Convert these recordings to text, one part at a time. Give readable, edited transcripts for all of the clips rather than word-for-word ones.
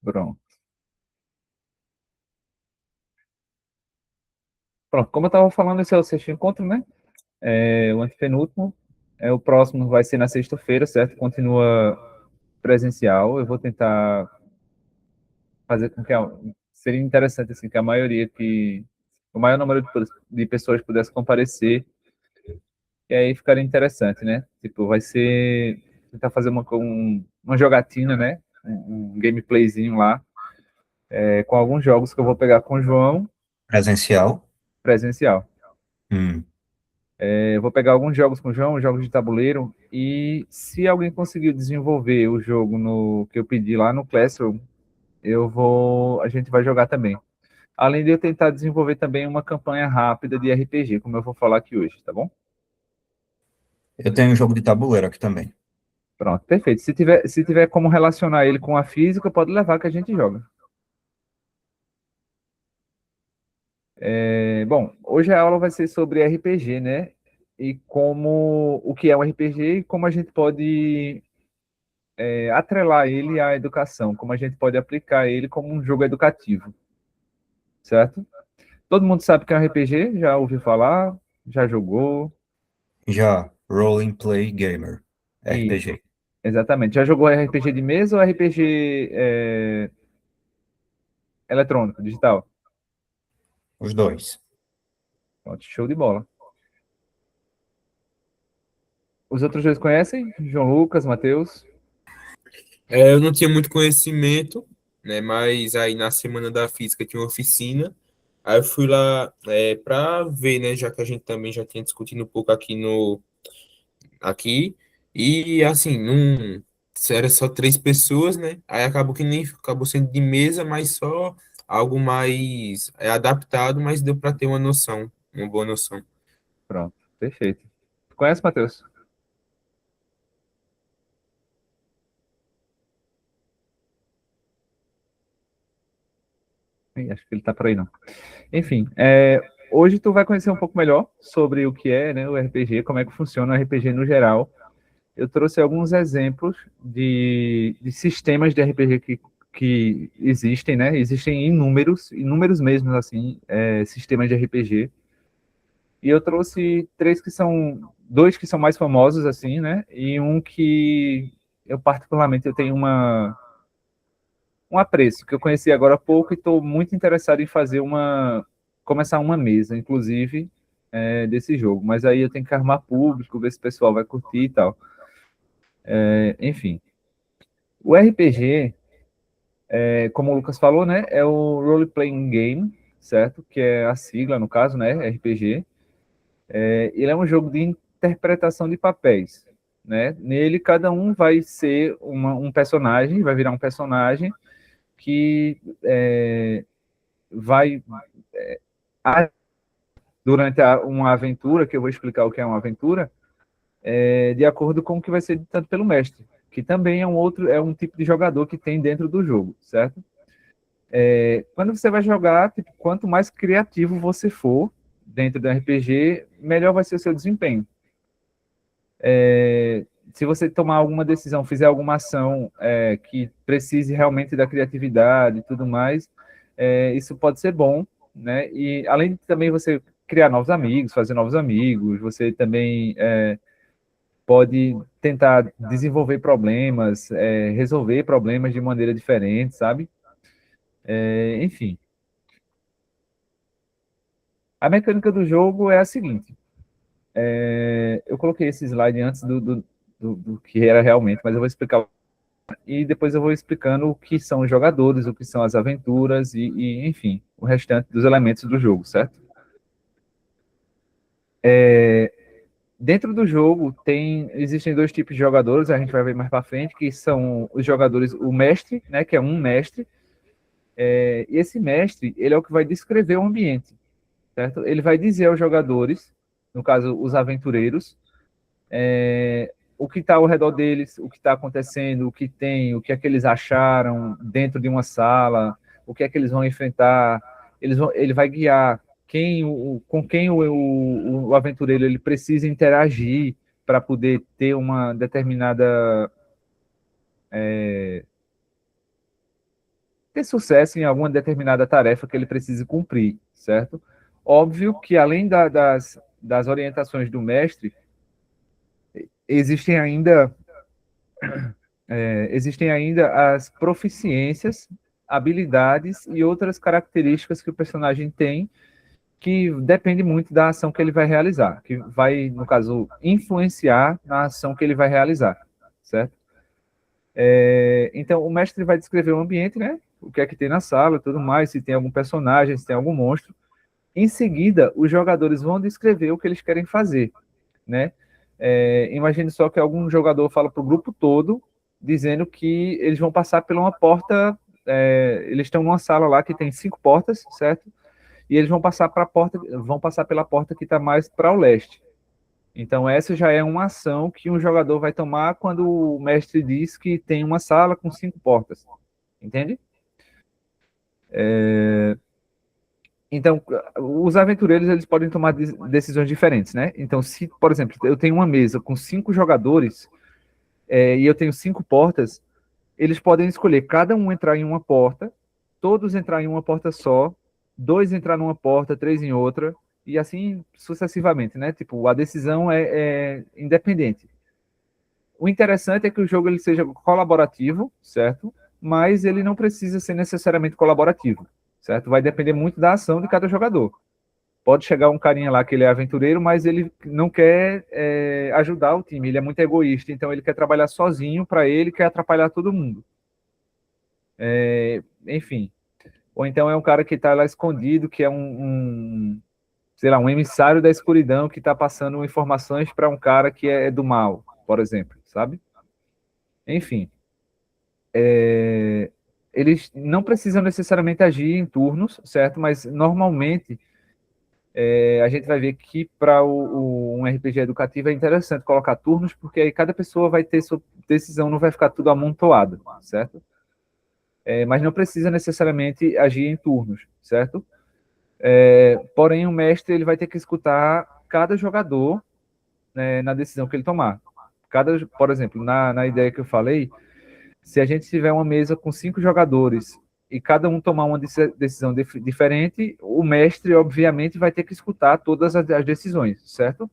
Pronto. Pronto, como eu estava falando, esse é o sexto encontro, né? O antepenúltimo. O próximo vai ser na sexta-feira, certo? Continua presencial. Eu vou tentar fazer com que seria interessante assim que a maioria que o maior número de pessoas pudesse comparecer, e aí ficaria interessante, né? Tipo, vai ser tentar fazer uma jogatina, né? Um gameplayzinho lá, com alguns jogos que eu vou pegar com o João Presencial. presencial. Hum. Eu vou pegar alguns jogos com o João, jogos de tabuleiro, e se alguém conseguir desenvolver o jogo no que eu pedi lá no Classroom, a gente vai jogar também. Além de eu tentar desenvolver também uma campanha rápida de RPG, como eu vou falar aqui hoje, tá bom? Eu tenho um jogo de tabuleiro aqui também. Pronto, perfeito. Se tiver como relacionar ele com a física, pode levar que a gente joga. Bom, hoje a aula vai ser sobre RPG, né? E o que é um RPG e como a gente pode atrelar ele à educação, como a gente pode aplicar ele como um jogo educativo, certo? Todo mundo sabe que é um RPG, já ouviu falar, já jogou, Já, Role and Play Gamer, isso, RPG. exatamente. Já jogou RPG de mesa ou RPG eletrônico, digital? Os dois. Pronto, show de bola. Os outros dois conhecem? João Lucas, Matheus? Eu não tinha muito conhecimento, né? Mas aí na semana da física tinha uma oficina. Aí eu fui lá para ver, né? Já que a gente também já tinha discutido um pouco aqui. E assim, não era só três pessoas, né? Aí acabou que nem acabou sendo de mesa, mas só algo mais adaptado, mas deu para ter uma noção, uma boa noção. Pronto, perfeito. Conhece, Matheus? Ih, acho que ele tá por aí, não. Enfim, hoje tu vai conhecer um pouco melhor sobre o que é, né, o RPG, como é que funciona o RPG no geral. Eu trouxe alguns exemplos de sistemas de RPG que existem, né? Existem inúmeros, inúmeros mesmo, assim, sistemas de RPG. E eu trouxe dois que são mais famosos, assim, né? E um que eu particularmente eu tenho um apreço, que eu conheci agora há pouco e estou muito interessado em começar uma mesa, inclusive, desse jogo. Mas aí eu tenho que armar público, ver se o pessoal vai curtir e tal. Enfim, o RPG, como o Lucas falou, né, é o Role Playing Game, certo? Que é a sigla, no caso, né, RPG. Ele é um jogo de interpretação de papéis, né? Nele, cada um vai ser um personagem, vai virar um personagem que vai, durante uma aventura, que eu vou explicar o que é uma aventura, de acordo com o que vai ser ditado pelo mestre, que também é um tipo de jogador que tem dentro do jogo, certo? Quando você vai jogar, tipo, quanto mais criativo você for dentro do RPG, melhor vai ser o seu desempenho. Se você tomar alguma decisão, fizer alguma ação que precise realmente da criatividade e tudo mais, isso pode ser bom, né? E além de também você criar novos amigos, fazer novos amigos, você também pode tentar desenvolver problemas, resolver problemas de maneira diferente, sabe? Enfim, a mecânica do jogo é a seguinte: eu coloquei esse slide antes do que era realmente, mas eu vou explicar e depois eu vou explicando o que são os jogadores, o que são as aventuras enfim, o restante dos elementos do jogo, certo? Dentro do jogo existem dois tipos de jogadores, a gente vai ver mais para frente, que são os jogadores, o mestre, né, que é um mestre, e esse mestre, ele é o que vai descrever o ambiente, certo? Ele vai dizer aos jogadores, no caso, os aventureiros, o que está ao redor deles, o que está acontecendo, o que tem, o que é que eles acharam dentro de uma sala, o que é que eles vão enfrentar. Ele vai guiar com quem o aventureiro ele precisa interagir para poder ter uma determinada ter sucesso em alguma determinada tarefa que ele precise cumprir, certo? Óbvio que além das orientações do mestre, existem ainda as proficiências, habilidades e outras características que o personagem tem que depende muito da ação que ele vai realizar, que vai, no caso, influenciar na ação que ele vai realizar, certo? Então, o mestre vai descrever o ambiente, né? O que é que tem na sala, tudo mais, se tem algum personagem, se tem algum monstro. Em seguida, os jogadores vão descrever o que eles querem fazer, né? Imagine só que algum jogador fala para o grupo todo, dizendo que eles vão passar por uma porta, eles estão numa sala lá que tem 5 portas, certo? E eles vão passar pela porta que está mais para o leste. Então, essa já é uma ação que um jogador vai tomar quando o mestre diz que tem uma sala com 5 portas. Entende? Então, os aventureiros eles podem tomar decisões diferentes, né? Então, se, por exemplo, eu tenho uma mesa com 5 jogadores e eu tenho 5 portas, eles podem escolher cada um entrar em uma porta, todos entrar em uma porta só, 2 entrar numa porta, 3 em outra, e assim sucessivamente, né? Tipo, a decisão é independente. O interessante é que o jogo ele seja colaborativo, certo? Mas ele não precisa ser necessariamente colaborativo, certo? Vai depender muito da ação de cada jogador. Pode chegar um carinha lá que ele é aventureiro, mas ele não quer ajudar o time, ele é muito egoísta, então ele quer trabalhar sozinho para ele, quer atrapalhar todo mundo. Enfim. Ou então é um cara que está lá escondido, que é sei lá, um emissário da escuridão que está passando informações para um cara que é do mal, por exemplo, sabe? Enfim. Eles não precisam necessariamente agir em turnos, certo? Mas normalmente a gente vai ver que para um RPG educativo é interessante colocar turnos, porque aí cada pessoa vai ter sua decisão, não vai ficar tudo amontoado, certo? Mas não precisa necessariamente agir em turnos, certo? Porém, o mestre ele vai ter que escutar cada jogador, né, na decisão que ele tomar. Por exemplo, na ideia que eu falei, se a gente tiver uma mesa com 5 jogadores e cada um tomar uma decisão diferente, o mestre, obviamente, vai ter que escutar todas as decisões, certo?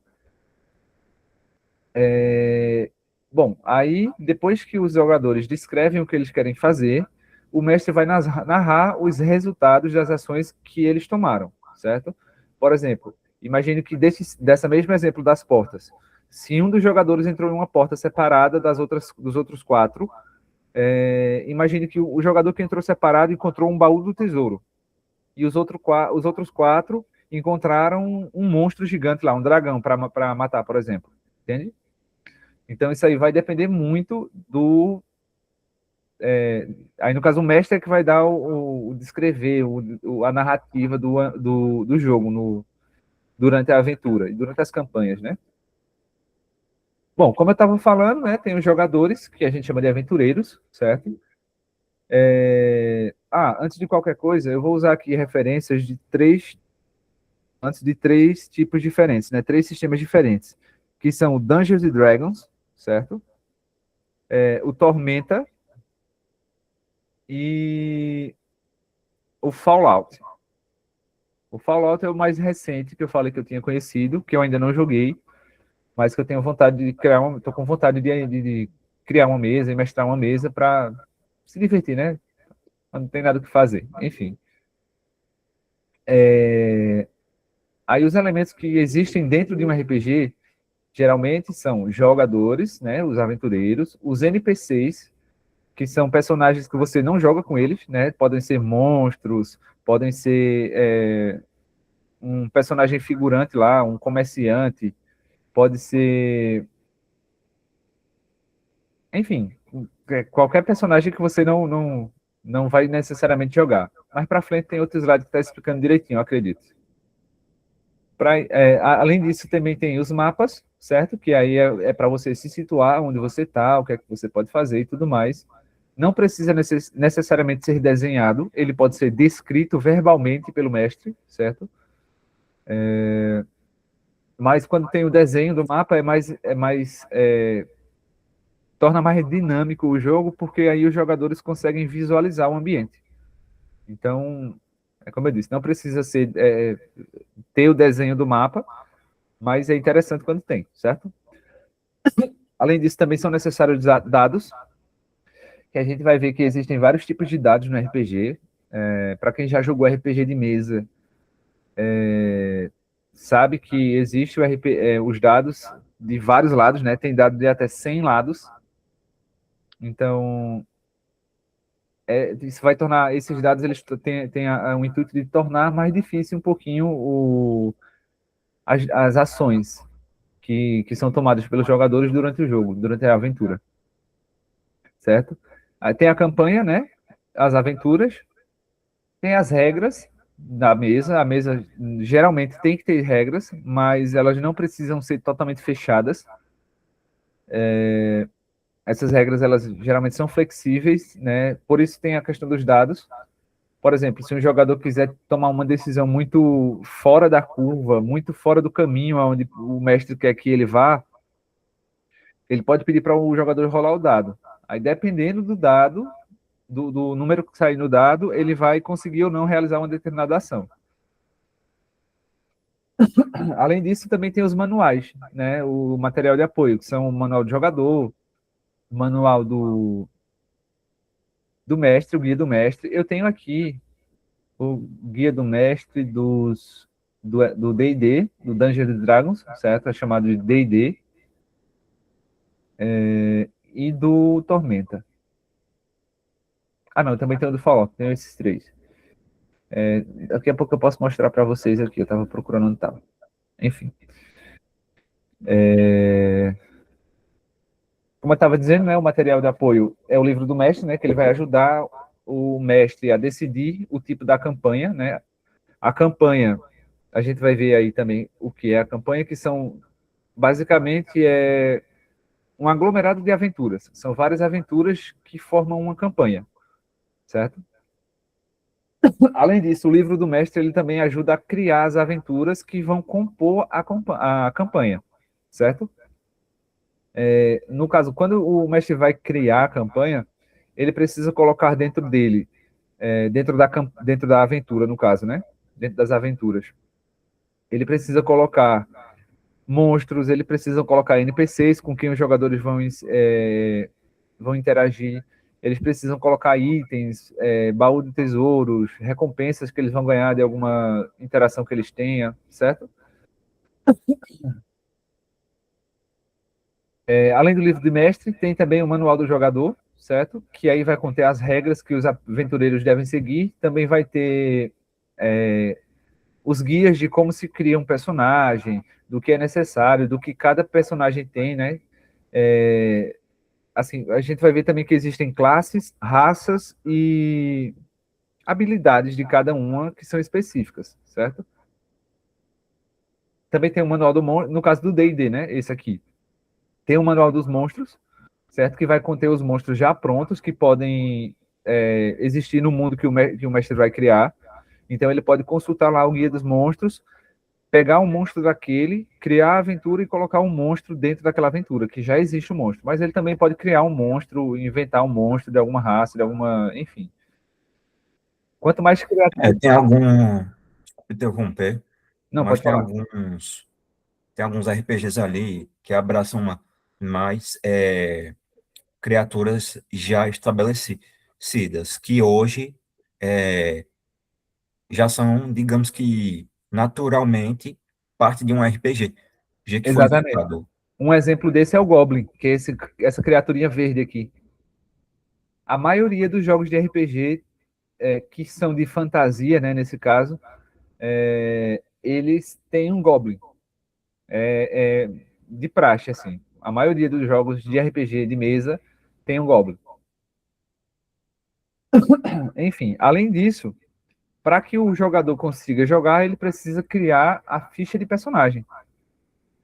Bom, aí, depois que os jogadores descrevem o que eles querem fazer, o mestre vai narrar os resultados das ações que eles tomaram, certo? Por exemplo, imagine que dessa mesmo exemplo das portas, se um dos jogadores entrou em uma porta separada dos outros 4, imagine que o jogador que entrou separado encontrou um baú do tesouro, e os outros 4 encontraram um monstro gigante lá, um dragão, para matar, por exemplo, entende? Então, isso aí vai depender muito do... aí, no caso, o mestre é que vai dar descrever a narrativa do jogo durante a aventura e durante as campanhas, né? Bom, como eu estava falando, né, tem os jogadores, que a gente chama de aventureiros, certo? Antes de qualquer coisa, eu vou usar aqui referências de 3 tipos diferentes, né? 3 sistemas diferentes, que são o Dungeons and Dragons, certo? O Tormenta e o Fallout. O Fallout é o mais recente que eu falei que eu tinha conhecido, que eu ainda não joguei, mas que eu tenho vontade de criar estou com vontade de criar uma mesa e mestrar uma mesa para se divertir, né? Não tem nada o que fazer. Enfim. Aí os elementos que existem dentro de um RPG geralmente são jogadores, né? Os aventureiros, os NPCs, que são personagens que você não joga com eles, né? Podem ser monstros, podem ser um personagem figurante lá, um comerciante, pode ser... Enfim, qualquer personagem que você não vai necessariamente jogar. Mais para frente tem outro slide que está explicando direitinho, eu acredito. Além disso, também tem os mapas, certo? Que aí é para você se situar onde você está, o que é que você pode fazer e tudo mais. Não precisa necessariamente ser desenhado, ele pode ser descrito verbalmente pelo mestre, certo? Mas quando tem o desenho do mapa, torna mais dinâmico o jogo, porque aí os jogadores conseguem visualizar o ambiente, Então, é como eu disse, não precisa ter o desenho do mapa, mas é interessante quando tem, certo? Além disso, também são necessários dados, que a gente vai ver que existem vários tipos de dados no RPG. Para quem já jogou RPG de mesa, sabe que existe os dados de vários lados, né? Tem dado de até 100 lados. Então, isso vai tornar, esses dados, eles têm um intuito de tornar mais difícil um pouquinho as ações que são tomadas pelos jogadores durante o jogo, durante a aventura, certo? Aí tem a campanha, né? As aventuras, tem as regras da mesa. A mesa geralmente tem que ter regras, mas elas não precisam ser totalmente fechadas. Essas regras, elas geralmente são flexíveis, né? Por isso tem a questão dos dados. Por exemplo, se um jogador quiser tomar uma decisão muito fora da curva, muito fora do caminho aonde o mestre quer que ele vá, ele pode pedir para o jogador rolar o dado. Aí, dependendo do dado, do número que sair no dado, ele vai conseguir ou não realizar uma determinada ação. Além disso, também tem os manuais, né? O material de apoio, que são o manual do jogador, o manual do mestre, o guia do mestre. Eu tenho aqui o guia do mestre do D&D, do Dungeons and Dragons, certo? É chamado de D&D, e do Tormenta. Ah, não, também tem o do Fallout, tenho esses três. Daqui a pouco eu posso mostrar para vocês aqui, eu estava procurando onde estava. Enfim. Como eu estava dizendo, né, o material de apoio é o livro do mestre, né, que ele vai ajudar o mestre a decidir o tipo da campanha, né? A campanha, a gente vai ver aí também o que é a campanha, que são, basicamente, um aglomerado de aventuras. São várias aventuras que formam uma campanha, certo? Além disso, o livro do mestre, ele também ajuda a criar as aventuras que vão compor a campanha, certo? No caso, quando o mestre vai criar a campanha, ele precisa colocar dentro dele, dentro da aventura, no caso, né? Dentro das aventuras. Ele precisa colocar monstros, ele precisa colocar NPCs com quem os jogadores vão interagir. Eles precisam colocar itens, baú de tesouros, recompensas que eles vão ganhar de alguma interação que eles tenham, certo? Além do livro de mestre, tem também o manual do jogador, certo? Que aí vai conter as regras que os aventureiros devem seguir. Também vai ter os guias de como se cria um personagem, do que é necessário, do que cada personagem tem, né? Assim, a gente vai ver também que existem classes, raças e habilidades de cada uma que são específicas, certo? Também tem o manual do monstro, no caso do D&D, né? Esse aqui. Tem o manual dos monstros, certo? Que vai conter os monstros já prontos, que podem existir no mundo que o mestre vai criar. Então ele pode consultar lá o guia dos monstros, pegar um monstro daquele, criar a aventura e colocar um monstro dentro daquela aventura, que já existe um monstro. Mas ele também pode criar um monstro, inventar um monstro de alguma raça, de alguma, enfim. Quanto mais criativo. Tem algum, desculpe interromper, Não, mas pode falar. tem alguns RPGs ali que abraçam mais criaturas já estabelecidas, que hoje é, já são, digamos que, naturalmente parte de um RPG, já que foi Exatamente. inventado. Um exemplo desse é o Goblin, que é essa criaturinha verde aqui. A maioria dos jogos de RPG que são de fantasia, né, nesse caso, eles têm um Goblin. De praxe, assim. A maioria dos jogos de RPG de mesa tem um Goblin. Enfim, além disso, para que o jogador consiga jogar, ele precisa criar a ficha de personagem,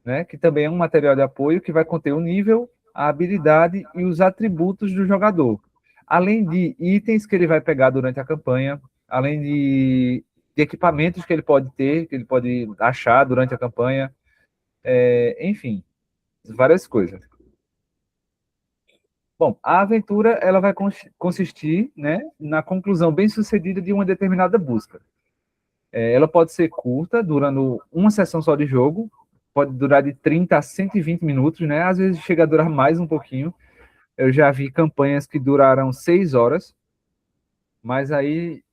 né? Que também é um material de apoio que vai conter o nível, a habilidade e os atributos do jogador. Além de itens que ele vai pegar durante a campanha, além de equipamentos que ele pode ter, que ele pode achar durante a campanha, enfim, várias coisas. Bom, a aventura ela vai consistir, né, na conclusão bem-sucedida de uma determinada busca. Ela pode ser curta, durando uma sessão só de jogo, pode durar de 30 a 120 minutos, né? Às vezes chega a durar mais um pouquinho. Eu já vi campanhas que duraram 6 horas, mas aí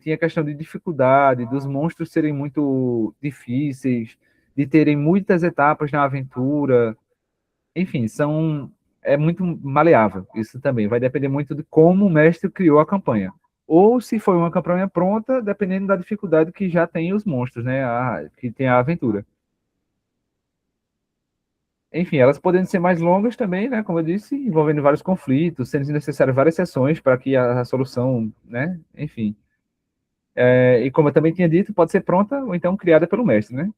tinha questão de dificuldade, dos monstros serem muito difíceis, de terem muitas etapas na aventura. Enfim, é muito maleável. Isso também vai depender muito de como o mestre criou a campanha. Ou se foi uma campanha pronta, dependendo da dificuldade que já tem os monstros, né? Que tem a aventura. Enfim, elas podem ser mais longas também, né? Como eu disse, envolvendo vários conflitos, sendo necessário várias sessões para que a solução, né? Enfim. E como eu também tinha dito, pode ser pronta ou então criada pelo mestre, né?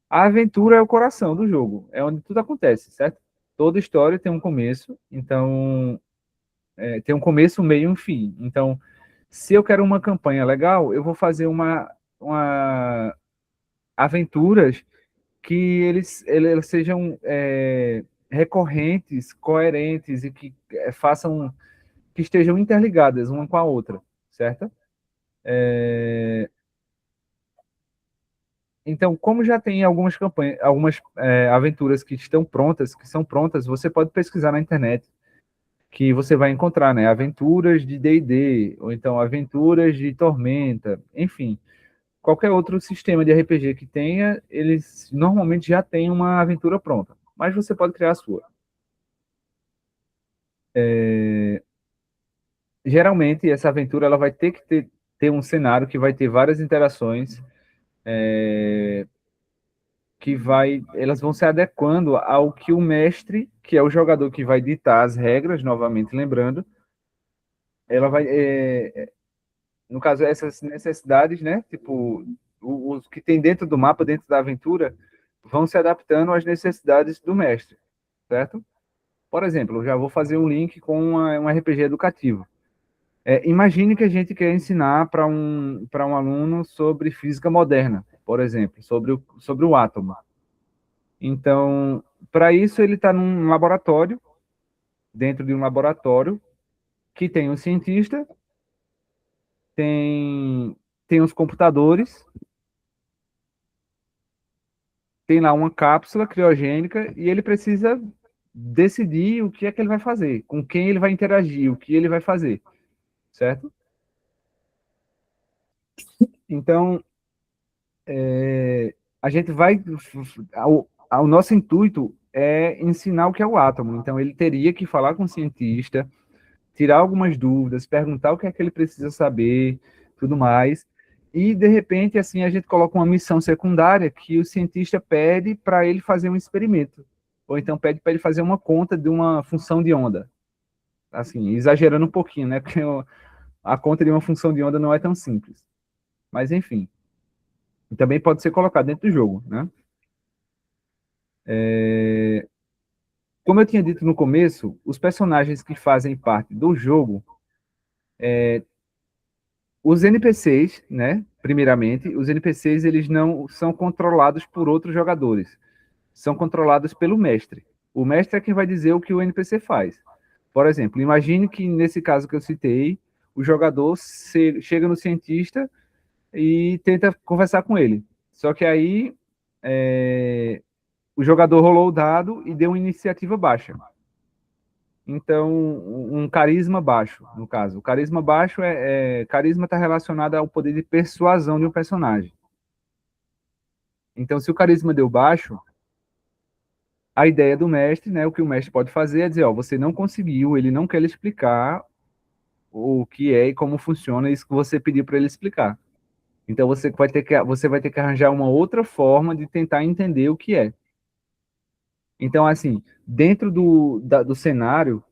A aventura é o coração do jogo, é onde tudo acontece, certo? Toda história tem um começo, então tem um começo, um meio e um fim. Então, se eu quero uma campanha legal, eu vou fazer uma aventuras que eles sejam recorrentes, coerentes e que façam, que estejam interligadas uma com a outra, certo? Então, como já tem algumas campanhas, algumas aventuras que estão prontas, que são prontas, você pode pesquisar na internet, que você vai encontrar, né? Aventuras de D&D, ou então aventuras de Tormenta, enfim. Qualquer outro sistema de RPG que tenha, eles normalmente já têm uma aventura pronta, mas você pode criar a sua. Geralmente, essa aventura ela vai ter que ter um cenário que vai ter várias interações, elas vão se adequando ao que o mestre, que é o jogador que vai ditar as regras, novamente lembrando, ela vai, no caso, essas necessidades, né? Tipo, os que tem dentro do mapa, dentro da aventura, vão se adaptando às necessidades do mestre, certo? Por exemplo, eu já vou fazer um link com um RPG educativo. Imagine que a gente quer ensinar para um aluno sobre física moderna, por exemplo, sobre o átomo. Então, para isso, ele está num laboratório, dentro de um laboratório, que tem um cientista, tem os computadores, tem lá uma cápsula criogênica e ele precisa decidir o que é que ele vai fazer, com quem ele vai interagir, o que ele vai fazer, certo? Então, a gente vai. O nosso intuito é ensinar o que é o átomo. Então, ele teria que falar com o cientista, tirar algumas dúvidas, perguntar o que é que ele precisa saber, tudo mais. E, de repente, assim, a gente coloca uma missão secundária que o cientista pede para ele fazer um experimento. Ou então pede para ele fazer uma conta de uma função de onda. Assim, exagerando um pouquinho, né? Porque a conta de uma função de onda não é tão simples. Mas, enfim. Também pode ser colocado dentro do jogo, né? Como eu tinha dito no começo, os personagens que fazem parte do jogo, os NPCs, né? Primeiramente, os NPCs eles não são controlados por outros jogadores, são controlados pelo mestre. O mestre é quem vai dizer o que o NPC faz. Por exemplo, imagine que nesse caso que eu citei, o jogador chega no cientista e tenta conversar com ele. Só que aí o jogador rolou o dado e deu uma iniciativa baixa. Então, um carisma baixo, no caso. O carisma baixo carisma está relacionado ao poder de persuasão de um personagem. Então, se o carisma deu baixo, a ideia do mestre, né, o que o mestre pode fazer é dizer, ó, você não conseguiu, ele não quer lhe explicar o que é e como funciona isso que você pediu para ele explicar. Então, você vai ter que arranjar uma outra forma de tentar entender o que é. Então, assim, dentro do cenário,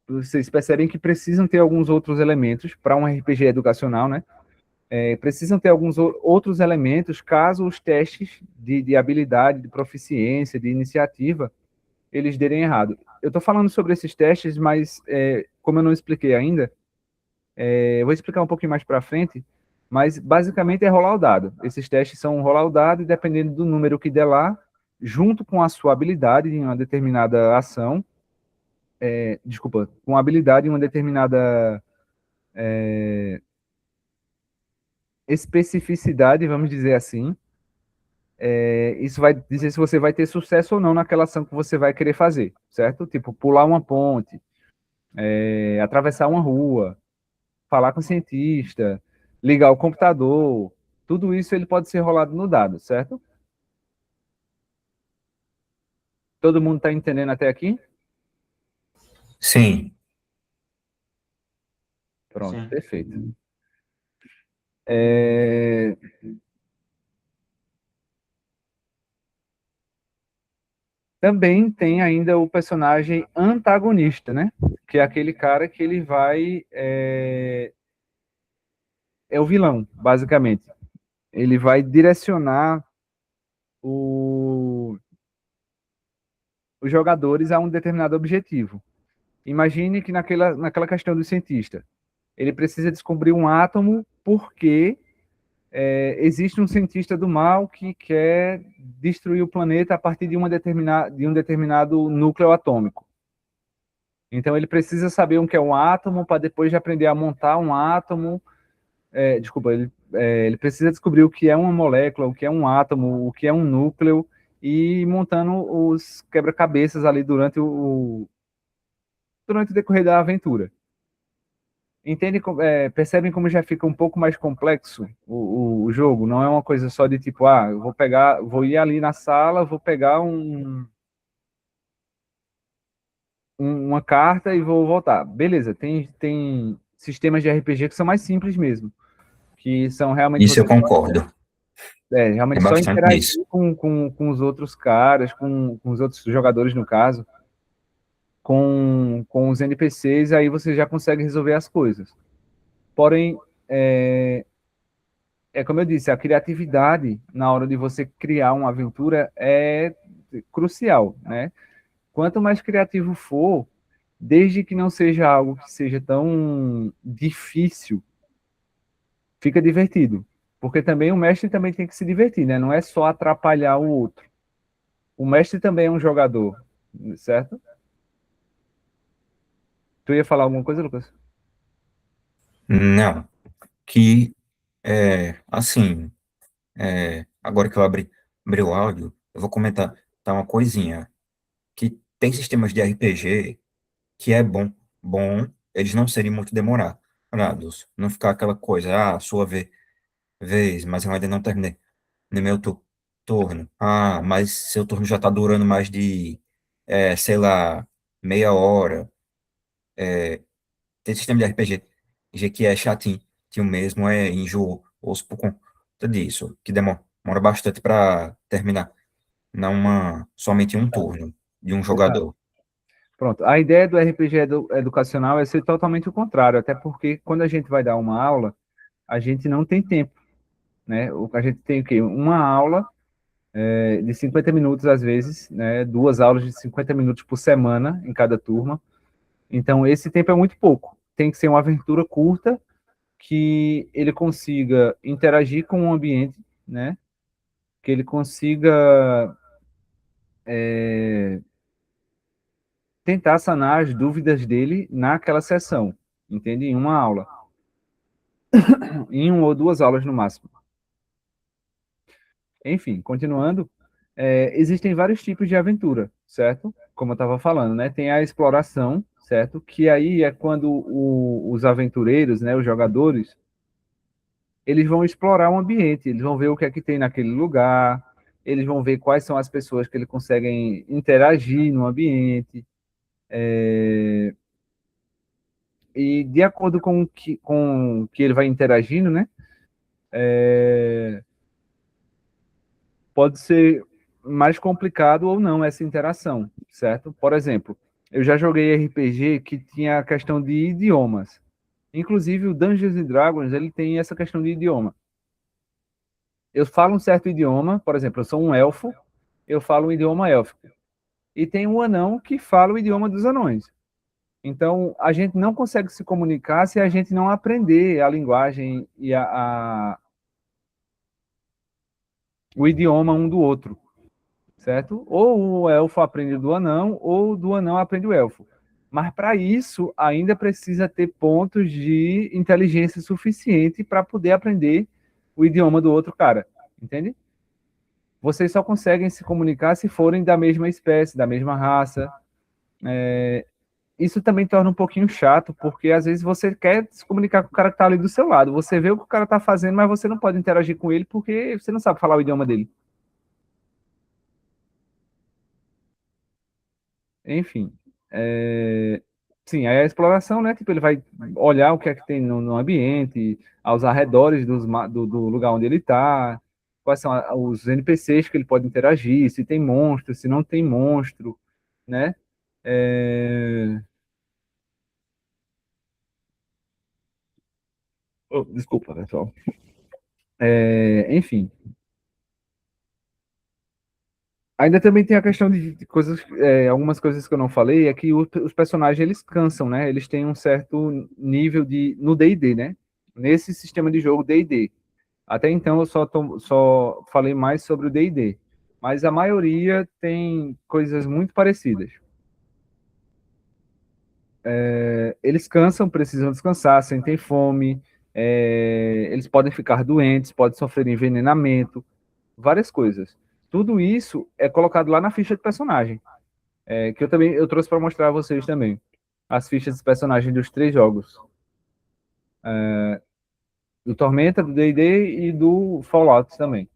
vocês percebem que precisam ter alguns outros elementos para um RPG educacional, né? Precisam ter alguns outros elementos caso os testes de habilidade, de proficiência, de iniciativa, eles derem errado. Eu estou falando sobre esses testes, mas como eu não expliquei ainda, eu vou explicar um pouquinho mais para frente, mas basicamente é rolar o dado. Esses testes são rolar o dado e dependendo do número que der lá, junto com a sua habilidade em uma determinada ação, desculpa, com habilidade em uma determinada especificidade, vamos dizer assim, isso vai dizer se você vai ter sucesso ou não naquela ação que você vai querer fazer, certo? Tipo, pular uma ponte, atravessar uma rua, falar com o cientista, ligar o computador, tudo isso ele pode ser rolado no dado, certo? Todo mundo está entendendo até aqui? Sim, Pronto, Sim. perfeito. Também tem ainda o personagem antagonista, né? Que é aquele cara que ele vai. É o vilão, basicamente. Ele vai direcionar os jogadores a um determinado objetivo. Imagine que naquela questão do cientista, ele precisa descobrir um átomo porque existe um cientista do mal que quer destruir o planeta a partir de um determinado núcleo atômico. Então ele precisa saber o que é um átomo para depois de aprender a montar um átomo. Ele precisa descobrir o que é uma molécula, o que é um átomo, o que é um núcleo e ir montando os quebra-cabeças ali durante o decorrer da aventura. Percebem como já fica um pouco mais complexo o jogo? Não é uma coisa só de tipo, eu vou ir ali na sala, vou pegar uma carta e vou voltar. Beleza, tem sistemas de RPG que são mais simples mesmo, que são realmente isso você eu concordo. É realmente só bastante interagir isso. com os outros caras, com os outros jogadores no caso, com os NPCs, aí você já consegue resolver as coisas. Porém, como eu disse, a criatividade na hora de você criar uma aventura é crucial, né? Quanto mais criativo for, desde que não seja algo que seja tão difícil, fica divertido. Porque também o mestre também tem que se divertir, né? Não é só atrapalhar o outro. O mestre também é um jogador, certo? Tu ia falar alguma coisa, Lucas? Não, que, assim, agora que eu abri o áudio, eu vou comentar uma coisinha, que tem sistemas de RPG que é bom eles não serem muito demorados, não ficar aquela coisa, sua vez, mas eu ainda não terminei no meu turno. Mas seu turno já está durando mais de, sei lá, meia hora. Tem sistema de RPG que é chatinho mesmo, é enjooso por conta disso, que demora bastante para terminar, não somente um turno de um Exato. jogador. Pronto. A ideia do RPG educacional é ser totalmente o contrário, até porque quando a gente vai dar uma aula, a gente não tem tempo, né? A gente tem o quê? Uma aula de 50 minutos às vezes, né? Duas aulas de 50 minutos por semana em cada turma. Então, esse tempo é muito pouco. Tem que ser uma aventura curta que ele consiga interagir com o ambiente, né? Que ele consiga tentar sanar as dúvidas dele naquela sessão, entende? Em uma aula, em uma ou duas aulas no máximo. Enfim, continuando, existem vários tipos de aventura, certo? Como eu estava falando, né? Tem a exploração, certo? Que aí é quando os aventureiros, né, os jogadores, eles vão explorar o ambiente, eles vão ver o que é que tem naquele lugar, eles vão ver quais são as pessoas que eles conseguem interagir no ambiente, e de acordo com que ele vai interagindo, né, pode ser mais complicado ou não essa interação, certo? Por exemplo, eu já joguei RPG que tinha a questão de idiomas. Inclusive, o Dungeons and Dragons, ele tem essa questão de idioma. Eu falo um certo idioma, por exemplo, eu sou um elfo, eu falo um idioma élfico. E tem um anão que fala o idioma dos anões. Então, a gente não consegue se comunicar se a gente não aprender a linguagem e o idioma um do outro, certo? Ou o elfo aprende do anão, ou do anão aprende o elfo. Mas para isso, ainda precisa ter pontos de inteligência suficiente para poder aprender o idioma do outro cara, entende? Vocês só conseguem se comunicar se forem da mesma espécie, da mesma raça. Isso também torna um pouquinho chato, porque às vezes você quer se comunicar com o cara que está ali do seu lado. Você vê o que o cara está fazendo, mas você não pode interagir com ele porque você não sabe falar o idioma dele. Enfim, sim, aí a exploração, né? Tipo, ele vai olhar o que é que tem no ambiente, aos arredores do lugar onde ele está, quais são os NPCs que ele pode interagir, se tem monstro, se não tem monstro, né? É, oh, desculpa, pessoal. Enfim, ainda também tem a questão de coisas, algumas coisas que eu não falei, é que os personagens eles cansam, né? Eles têm um certo nível no D&D, né? Nesse sistema de jogo D&D. Até então eu só falei mais sobre o D&D, mas a maioria tem coisas muito parecidas. Eles cansam, precisam descansar, sentem fome, eles podem ficar doentes, podem sofrer envenenamento, várias coisas. Tudo isso é colocado lá na ficha de personagem, que eu trouxe para mostrar a vocês também. As fichas de personagem dos 3 jogos. Do Tormenta, do D&D e do Fallout também.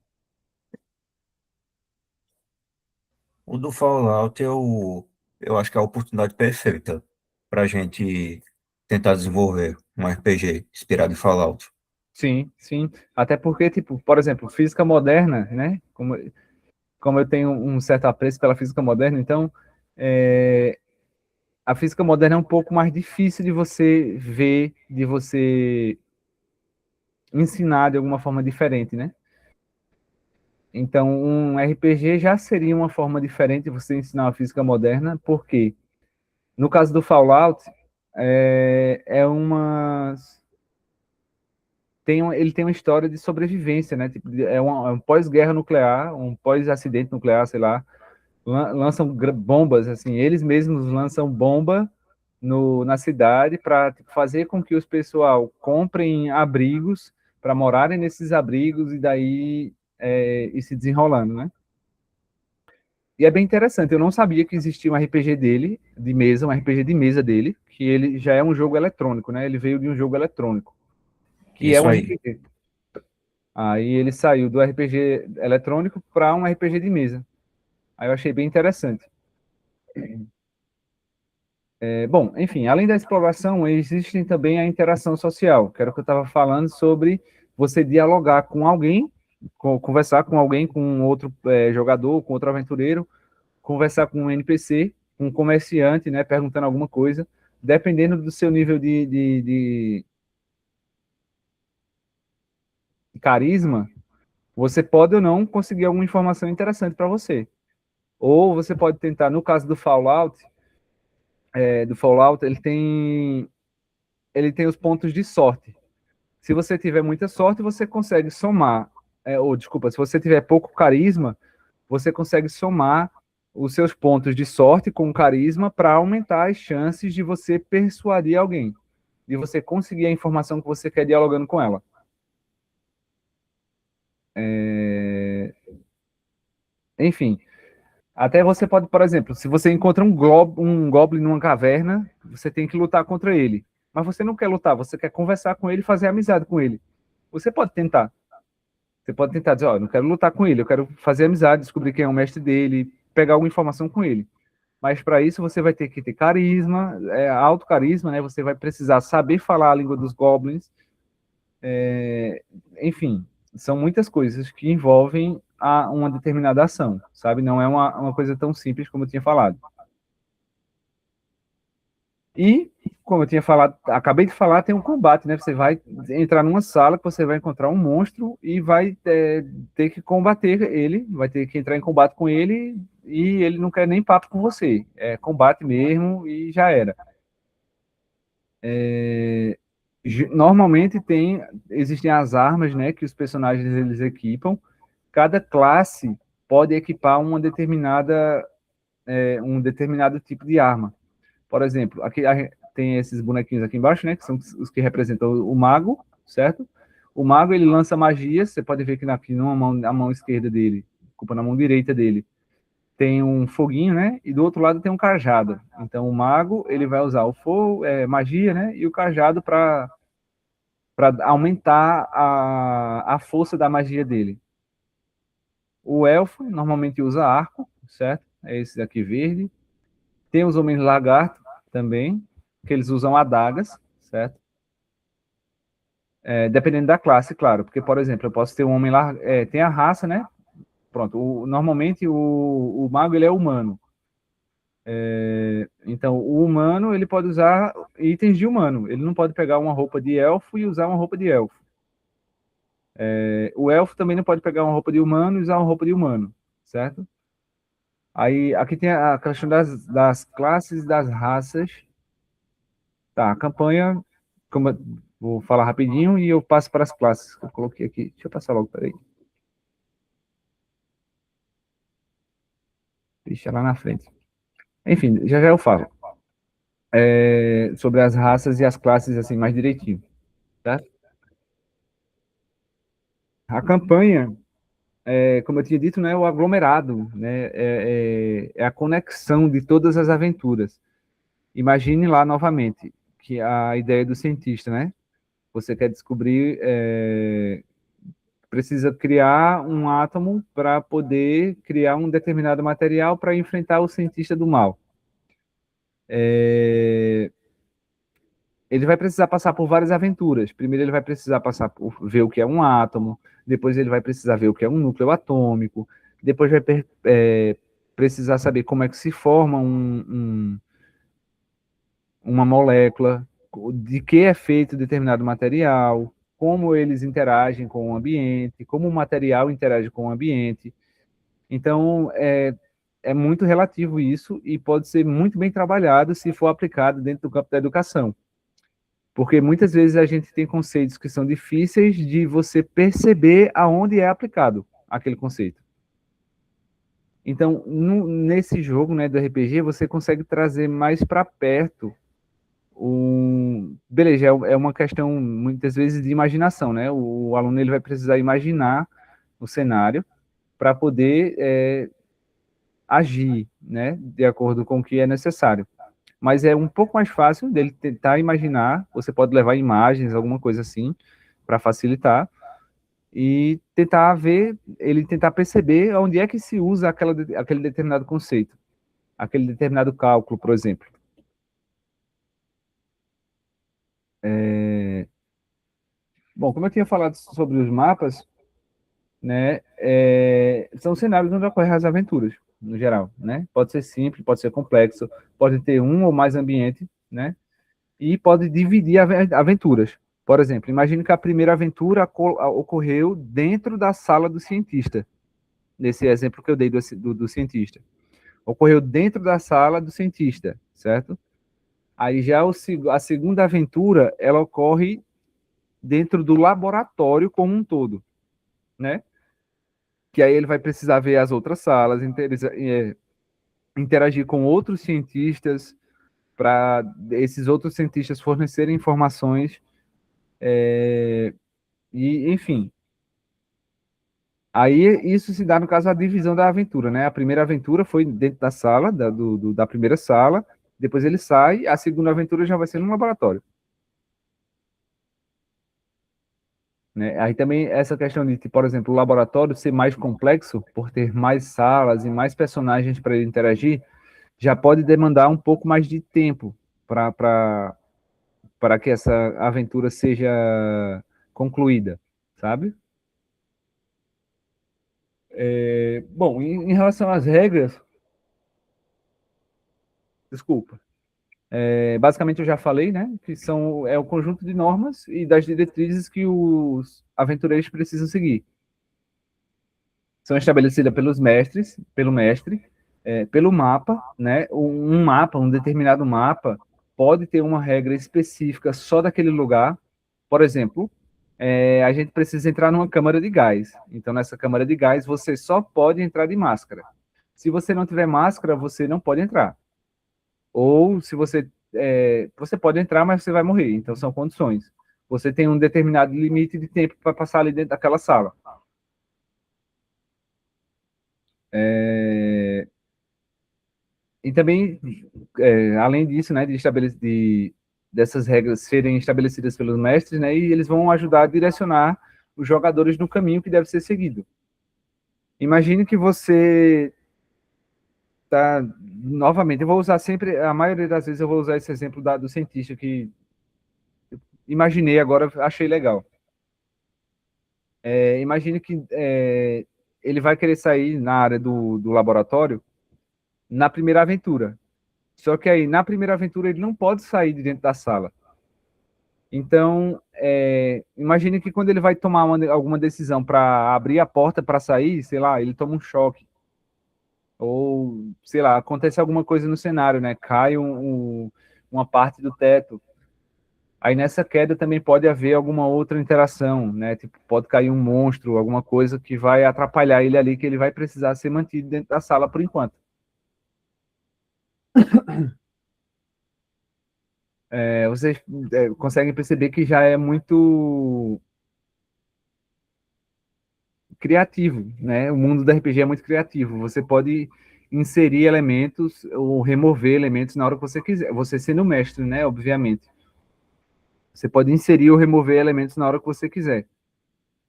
O do Fallout eu acho que é a oportunidade perfeita para a gente tentar desenvolver um RPG inspirado em Fallout. Sim, sim. Até porque, tipo, por exemplo, física moderna, né? Como eu tenho um certo apreço pela física moderna, então a física moderna é um pouco mais difícil de você ver, de você ensinar de alguma forma diferente, né? Então, um RPG já seria uma forma diferente de você ensinar a física moderna, porque no caso do Fallout, é uma ele tem uma história de sobrevivência, né? Tipo, é um pós-guerra nuclear, um pós-acidente nuclear, sei lá. Lançam bombas, assim, eles mesmos lançam bomba na cidade para fazer com que os pessoal comprem abrigos para morarem nesses abrigos e daí ir se desenrolando, né? E é bem interessante, eu não sabia que existia um RPG dele, de mesa, um RPG de mesa dele, que ele já é um jogo eletrônico, né? Ele veio de um jogo eletrônico, que é Isso um aí. RPG. Aí ele saiu do RPG eletrônico para um RPG de mesa. Aí eu achei bem interessante. Bom, enfim, além da exploração, existe também a interação social, que era o que eu estava falando sobre você dialogar com alguém, conversar com alguém, com outro jogador, com outro aventureiro, conversar com um NPC, com um comerciante, né, perguntando alguma coisa, dependendo do seu nível de carisma, você pode ou não conseguir alguma informação interessante para você. Ou você pode tentar, no caso do Fallout, ele tem os pontos de sorte. Se você tiver muita sorte, você consegue somar, ou desculpa, se você tiver pouco carisma, você consegue somar os seus pontos de sorte com carisma para aumentar as chances de você persuadir alguém, de você conseguir a informação que você quer dialogando com ela. Enfim, até você pode, por exemplo, se você encontra um Goblin numa caverna, você tem que lutar contra ele. Mas você não quer lutar, você quer conversar com ele e fazer amizade com ele. Você pode tentar. Você pode tentar dizer, ó, eu não quero lutar com ele, eu quero fazer amizade, descobrir quem é o mestre dele, pegar alguma informação com ele. Mas para isso você vai ter que ter carisma, alto carisma, né? Você vai precisar saber falar a língua dos goblins. Enfim, são muitas coisas que envolvem uma determinada ação, sabe? Não é uma coisa tão simples como eu tinha falado. E, como eu tinha falado, acabei de falar, tem um combate, né? Você vai entrar numa sala que você vai encontrar um monstro e vai ter que combater ele, vai ter que entrar em combate com ele e ele não quer nem papo com você. É combate mesmo e já era. Normalmente existem as armas, né, que os personagens eles equipam. Cada classe pode equipar um determinado tipo de arma. Por exemplo, aqui tem esses bonequinhos aqui embaixo, né, que são os que representam o mago, certo? O mago, ele lança magias, você pode ver que aqui numa mão, a mão esquerda dele, desculpa, na mão direita dele, tem um foguinho, né, e do outro lado tem um cajado. Então, o mago, ele vai usar o fogo, magia, né, e o cajado para aumentar a força da magia dele. O elfo normalmente usa arco, certo? É esse aqui verde. Tem os homens lagarto também, que eles usam adagas, certo? Dependendo da classe, claro. Porque, por exemplo, eu posso ter um homem lá, tem a raça, né? Pronto, normalmente o mago, ele é humano. Então, o humano, ele pode usar itens de humano. Ele não pode pegar uma roupa de elfo e usar uma roupa de elfo. O elfo também não pode pegar uma roupa de humano e usar uma roupa de humano, certo? Aí, aqui tem a questão das classes e das raças. Tá, a campanha, vou falar rapidinho e eu passo para as classes que eu coloquei aqui. Deixa eu passar logo, peraí. Deixa lá na frente. Enfim, já eu falo. Sobre as raças e as classes, assim, mais direitinho, tá? A campanha, como eu tinha dito, né, o aglomerado, né, é a conexão de todas as aventuras. Imagine lá novamente que a ideia do cientista, né? Você quer descobrir, precisa criar um átomo para poder criar um determinado material para enfrentar o cientista do mal. Ele vai precisar passar por várias aventuras. Primeiro ele vai precisar passar por ver o que é um átomo, depois ele vai precisar ver o que é um núcleo atômico, depois vai precisar saber como é que se forma uma molécula, de que é feito determinado material, como eles interagem com o ambiente, como o material interage com o ambiente. Então, é muito relativo isso e pode ser muito bem trabalhado se for aplicado dentro do campo da educação. Porque muitas vezes a gente tem conceitos que são difíceis de você perceber aonde é aplicado aquele conceito. Então, nesse jogo, né, do RPG, você consegue trazer mais para perto beleza, é uma questão muitas vezes de imaginação, né? O aluno ele vai precisar imaginar o cenário para poder agir, né, de acordo com o que é necessário. Mas é um pouco mais fácil dele tentar imaginar, você pode levar imagens, alguma coisa assim, para facilitar, e tentar ver, ele tentar perceber onde é que se usa aquele determinado conceito, aquele determinado cálculo, por exemplo. Bom, como eu tinha falado sobre os mapas, né, são cenários onde ocorrem as aventuras, no geral, né? Pode ser simples, pode ser complexo, pode ter um ou mais ambientes, né? E pode dividir aventuras. Por exemplo, imagine que a primeira aventura ocorreu dentro da sala do cientista, nesse exemplo que eu dei do cientista. Ocorreu dentro da sala do cientista, certo? Aí já a segunda aventura, ela ocorre dentro do laboratório como um todo, né? Que aí ele vai precisar ver as outras salas, interagir com outros cientistas, para esses outros cientistas fornecerem informações, e enfim. Aí isso se dá, no caso, a divisão da aventura, né? A primeira aventura foi dentro da sala, da primeira sala, depois ele sai, a segunda aventura já vai ser no laboratório. Né? Aí também essa questão de, por exemplo, o laboratório ser mais complexo, por ter mais salas e mais personagens para ele interagir, já pode demandar um pouco mais de tempo para que essa aventura seja concluída, sabe? Bom, em relação às regras, desculpa, basicamente eu já falei, né, que é o conjunto de normas e das diretrizes que os aventureiros precisam seguir. São estabelecidas pelo mestre, pelo mapa, né? Um determinado mapa, pode ter uma regra específica só daquele lugar. Por exemplo, a gente precisa entrar numa câmara de gás. Então, nessa câmara de gás, você só pode entrar de máscara. Se você não tiver máscara, você não pode entrar. ou se você você pode entrar, mas você vai morrer. Então são condições. Você tem um determinado limite de tempo para passar ali dentro daquela sala. E também, além disso, né, dessas regras serem estabelecidas pelos mestres, né, e eles vão ajudar a direcionar os jogadores no caminho que deve ser seguido. Imagine que você tá, novamente, eu vou usar sempre, a maioria das vezes eu vou usar esse exemplo do cientista que imaginei agora, achei legal. Imagine que ele vai querer sair na área do laboratório na primeira aventura. Só que aí, na primeira aventura, ele não pode sair de dentro da sala. Então, imagine que quando ele vai tomar alguma decisão para abrir a porta para sair, sei lá, ele toma um choque. Ou, sei lá, acontece alguma coisa no cenário, né? Cai uma parte do teto. Aí nessa queda também pode haver alguma outra interação, né? Tipo, pode cair um monstro, alguma coisa que vai atrapalhar ele ali, que ele vai precisar ser mantido dentro da sala por enquanto. Vocês conseguem perceber que já é muito criativo, né? O mundo do RPG é muito criativo. Você pode inserir elementos ou remover elementos na hora que você quiser. Você sendo mestre, né? Obviamente. Você pode inserir ou remover elementos na hora que você quiser,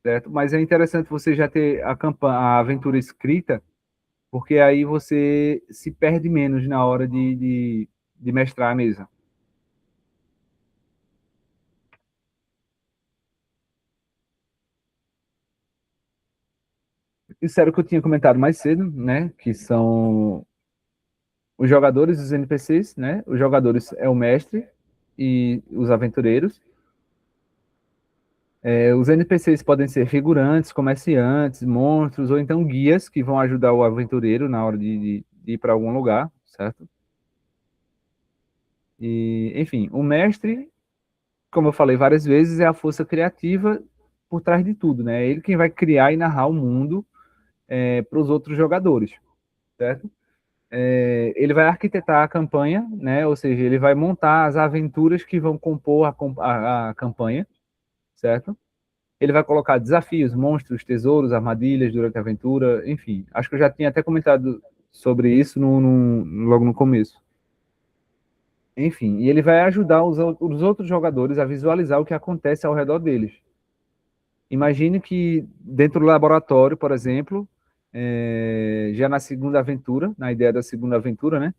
certo? Mas é interessante você já ter a aventura escrita, porque aí você se perde menos na hora de mestrar a mesa. Isso era o que eu tinha comentado mais cedo, né? Que são os jogadores e os NPCs, né? Os jogadores é o mestre e os aventureiros. Os NPCs podem ser figurantes, comerciantes, monstros, ou então guias que vão ajudar o aventureiro na hora de ir para algum lugar, certo? E, enfim, o mestre, como eu falei várias vezes, é a força criativa por trás de tudo, né? É ele quem vai criar e narrar o mundo para os outros jogadores, certo? Ele vai arquitetar a campanha, né? Ou seja, ele vai montar as aventuras que vão compor a campanha, certo? Ele vai colocar desafios, monstros, tesouros, armadilhas durante a aventura, enfim. Acho que eu já tinha até comentado sobre isso logo no começo. Enfim, e ele vai ajudar os outros jogadores a visualizar o que acontece ao redor deles. Imagine que dentro do laboratório, por exemplo, já na segunda aventura, na ideia da segunda aventura, né?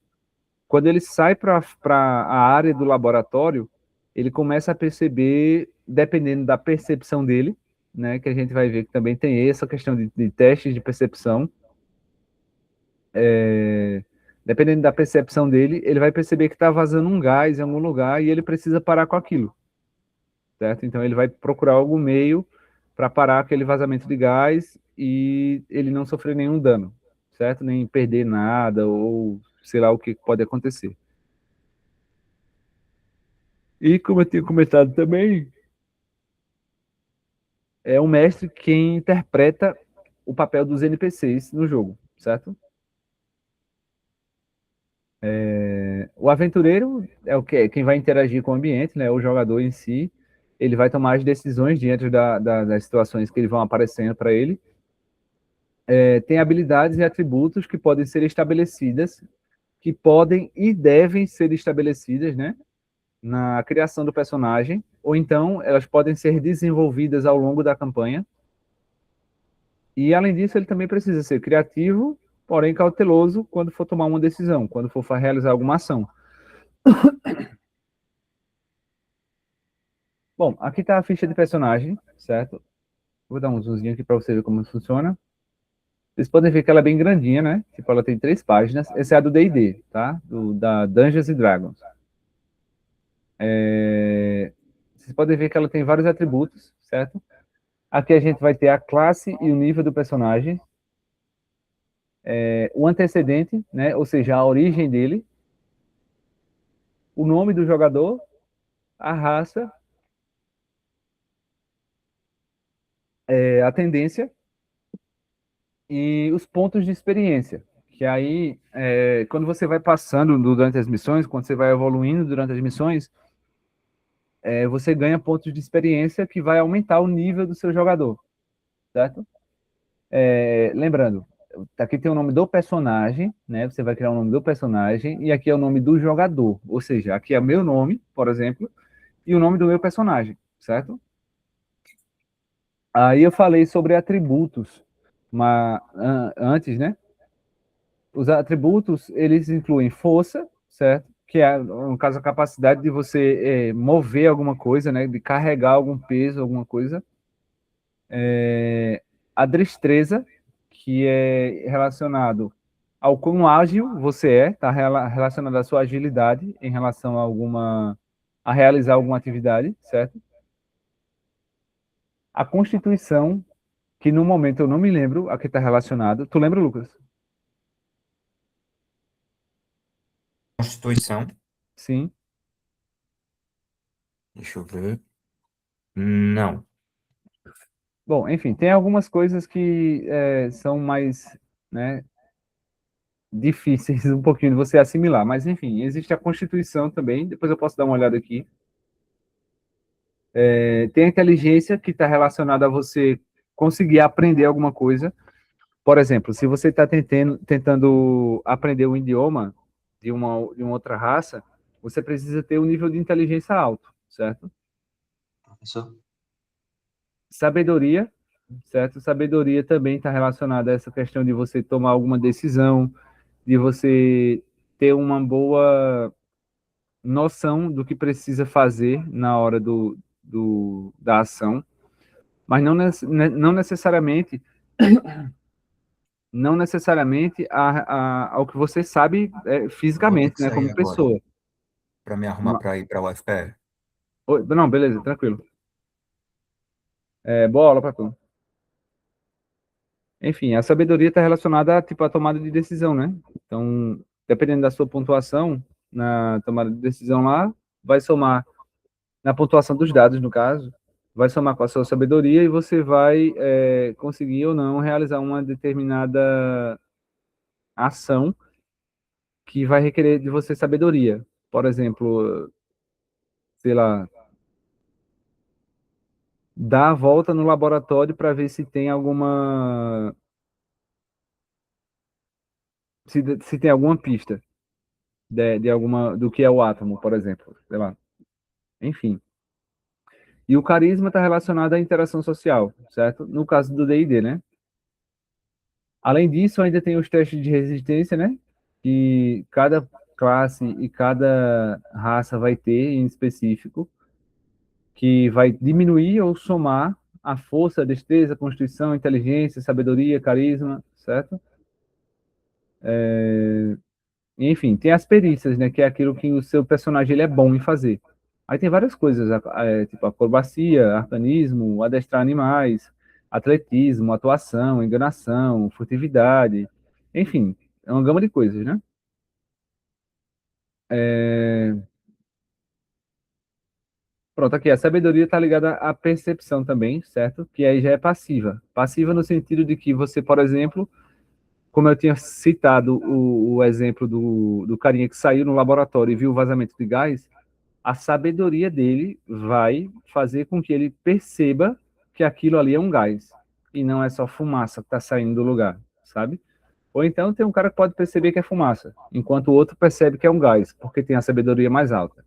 Quando ele sai para a área do laboratório, ele começa a perceber, dependendo da percepção dele, né, que a gente vai ver que também tem essa questão de testes de percepção, dependendo da percepção dele, ele vai perceber que está vazando um gás em algum lugar e ele precisa parar com aquilo, certo? Então ele vai procurar algum meio para parar aquele vazamento de gás e ele não sofrer nenhum dano, certo? Nem perder nada ou sei lá o que pode acontecer. E como eu tinha comentado também, é o mestre quem interpreta o papel dos NPCs no jogo, certo? O aventureiro é o que quem vai interagir com o ambiente, né? O jogador em si, ele vai tomar as decisões diante das situações que vão aparecendo para ele. Tem habilidades e atributos que podem ser estabelecidas, que podem e devem ser estabelecidas, né? Na criação do personagem, ou então elas podem ser desenvolvidas ao longo da campanha. E, além disso, ele também precisa ser criativo, porém cauteloso quando for tomar uma decisão, quando for realizar alguma ação. Bom, aqui está a ficha de personagem, certo? Vou dar um zoomzinho aqui para você ver como funciona. Vocês podem ver que ela é bem grandinha, né? Tipo, ela tem 3 páginas. Essa é a do D&D, tá? Da Dungeons and Dragons. Vocês podem ver que ela tem vários atributos, certo? Aqui a gente vai ter a classe e o nível do personagem, o antecedente, né? Ou seja, a origem dele, o nome do jogador, a raça, a tendência e os pontos de experiência, Que aí, quando você vai passando durante as missões, quando você vai evoluindo durante as missões, você ganha pontos de experiência que vai aumentar o nível do seu jogador, certo? Lembrando, aqui tem o nome do personagem, né? Você vai criar o nome do personagem, e aqui é o nome do jogador. Ou seja, aqui é meu nome, por exemplo, e o nome do meu personagem, certo? Aí eu falei sobre atributos, mas antes, né? Os atributos, eles incluem força, certo? Que é, no caso, a capacidade de você mover alguma coisa, né? De carregar algum peso, alguma coisa. A destreza, que é relacionado ao quão ágil você é, está relacionado à sua agilidade em relação a realizar alguma atividade, certo? A constituição, que no momento eu não me lembro a que está relacionado. Tu lembra, Lucas? Constituição, Sim. deixa eu ver. Não. Bom, enfim, tem algumas coisas que são mais, né, difíceis um pouquinho de você assimilar, mas enfim, existe a Constituição também, depois eu posso dar uma olhada aqui. Tem a inteligência que está relacionada a você conseguir aprender alguma coisa. Por exemplo, se você está tentando aprender um idioma de uma outra raça, você precisa ter um nível de inteligência alto, certo? Professor, Sabedoria, certo? Sabedoria também está relacionada a essa questão de você tomar alguma decisão, de você ter uma boa noção do que precisa fazer na hora da ação, mas não necessariamente ao que você sabe Eu vou ter fisicamente, que né, sair como agora pessoa. para me arrumar para ir para o UFPE. Não, beleza, tranquilo. Boa aula para tu. Enfim, a sabedoria está relacionada tipo, à tomada de decisão, né? Então, dependendo da sua pontuação na tomada de decisão lá, vai somar na pontuação dos dados, no caso, vai somar com a sua sabedoria e você vai conseguir ou não realizar uma determinada ação que vai requerer de você sabedoria. Por exemplo, sei lá, dar a volta no laboratório para ver se tem alguma se tem alguma pista de alguma do que é o átomo, por exemplo, sei lá. Enfim. E o carisma está relacionado à interação social, certo? No caso do D&D, né? Além disso, ainda tem os testes de resistência, né? Que cada classe e cada raça vai ter em específico, que vai diminuir ou somar a força, a destreza, a constituição, a inteligência, a sabedoria, carisma, certo? Enfim, tem as perícias, né? Que é aquilo que o seu personagem ele é bom em fazer. Aí tem várias coisas, tipo acrobacia, arcanismo, adestrar animais, atletismo, atuação, enganação, furtividade, enfim, é uma gama de coisas, né? Pronto, aqui, a sabedoria está ligada à percepção também, certo? Que aí já é passiva. Passiva no sentido de que você, por exemplo, como eu tinha citado o exemplo do carinha que saiu no laboratório e viu o vazamento de gás, a sabedoria dele vai fazer com que ele perceba que aquilo ali é um gás e não é só fumaça que está saindo do lugar, sabe? Ou então tem um cara que pode perceber que é fumaça, enquanto o outro percebe que é um gás, porque tem a sabedoria mais alta.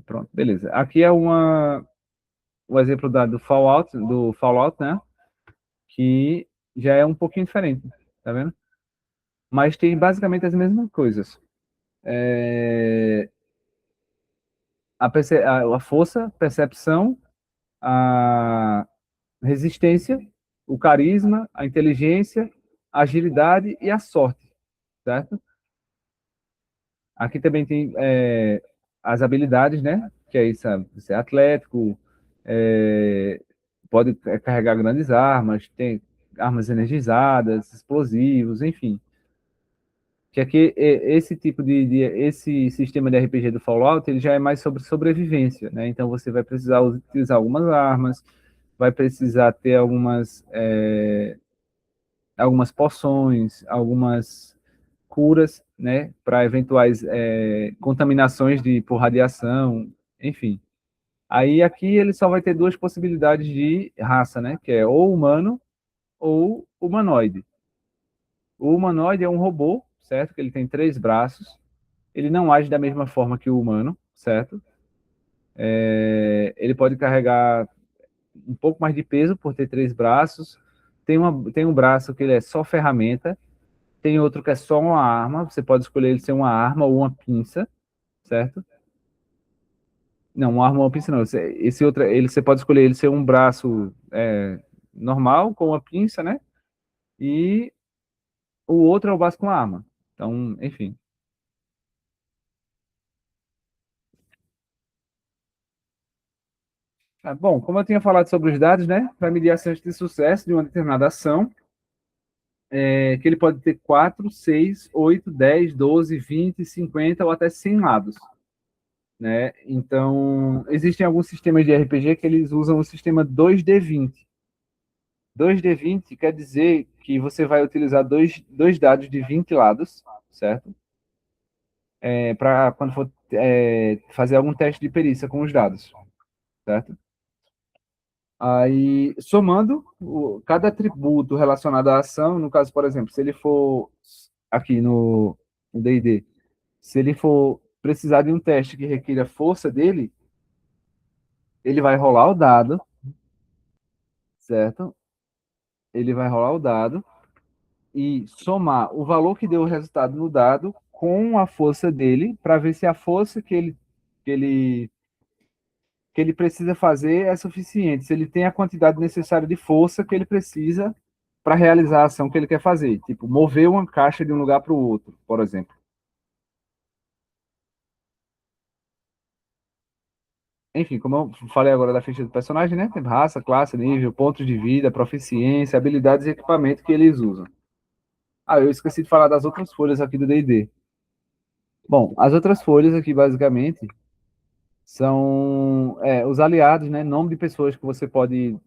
Pronto, beleza. Aqui é o exemplo do Fallout, né? Que já é um pouquinho diferente, tá vendo? Mas tem basicamente as mesmas coisas. A força, percepção, a resistência, o carisma, a inteligência, a agilidade e a sorte, certo? Aqui também tem as habilidades, né? Que é isso, você é atlético, é, pode carregar grandes armas, tem armas energizadas, explosivos, enfim. Que aqui esse tipo esse sistema de RPG do Fallout, ele já é mais sobre sobrevivência, né? Então você vai precisar utilizar algumas armas, vai precisar ter algumas poções, algumas curas, né, para eventuais contaminações por radiação, enfim. Aí aqui ele só vai ter duas possibilidades de raça, né, que é ou humano ou humanoide. O humanoide é um robô, certo? Que ele tem 3 braços. Ele não age da mesma forma que o humano, certo? Ele pode carregar um pouco mais de peso por ter 3 braços. Tem um braço que ele é só ferramenta. Tem outro que é só uma arma. Você pode escolher ele ser uma arma ou uma pinça, certo? Não, uma arma ou uma pinça não. Esse outro, você pode escolher ele ser um braço normal, com uma pinça, né? E o outro é o braço com a arma. Então, enfim. Bom, como eu tinha falado sobre os dados, né? Para medir a chance de sucesso de uma determinada ação, que ele pode ter 4, 6, 8, 10, 12, 20, 50 ou até 100 lados, né? Então, existem alguns sistemas de RPG que eles usam o sistema 2D20. 2D20 quer dizer que você vai utilizar dois dados de 20 lados, certo? Para quando for fazer algum teste de perícia com os dados, certo? Aí, somando cada atributo relacionado à ação, no caso, por exemplo, se ele for aqui no D&D, se ele for precisar de um teste que requira força dele, ele vai rolar o dado, certo? Ele vai rolar o dado e somar o valor que deu o resultado no dado com a força dele, para ver se a força que ele, que ele precisa fazer é suficiente, se ele tem a quantidade necessária de força que ele precisa para realizar a ação que ele quer fazer, tipo, mover uma caixa de um lugar para o outro, por exemplo. Enfim, como eu falei agora da ficha do personagem, né? Tem raça, classe, nível, pontos de vida, proficiência, habilidades e equipamento que eles usam. Ah, eu esqueci de falar das outras folhas aqui do D&D. Bom, as outras folhas aqui, basicamente, são os aliados, né? Nome de pessoas que você pode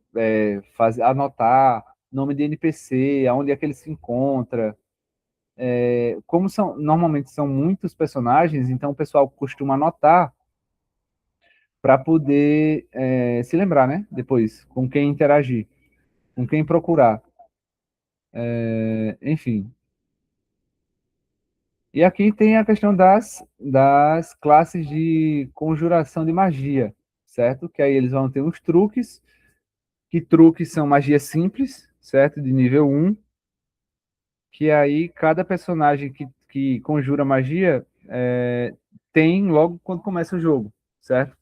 fazer, anotar, nome de NPC, aonde é que ele se encontra. Como normalmente são muitos personagens, então o pessoal costuma anotar para poder se lembrar, né? Depois, com quem interagir, com quem procurar. Enfim. E aqui tem a questão das classes de conjuração de magia, certo? Que aí eles vão ter uns truques, que truques são magia simples, certo? De nível 1, que aí cada personagem que conjura magia tem logo quando começa o jogo, certo?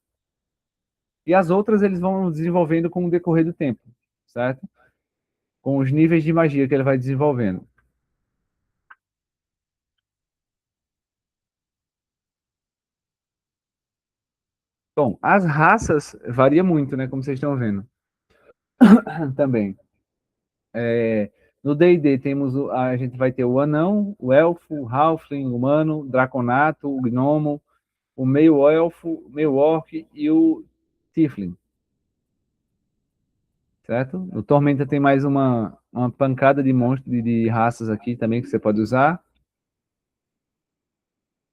E as outras eles vão desenvolvendo com o decorrer do tempo, certo? Com os níveis de magia que ele vai desenvolvendo. Bom, as raças varia muito, né? Como vocês estão vendo também. No D&D a gente vai ter o anão, o elfo, o halfling, o humano, o draconato, o gnomo, o meio-elfo, o meio-orc e o tiefling, certo? No Tormenta tem mais uma pancada de monstros, de raças aqui também que você pode usar.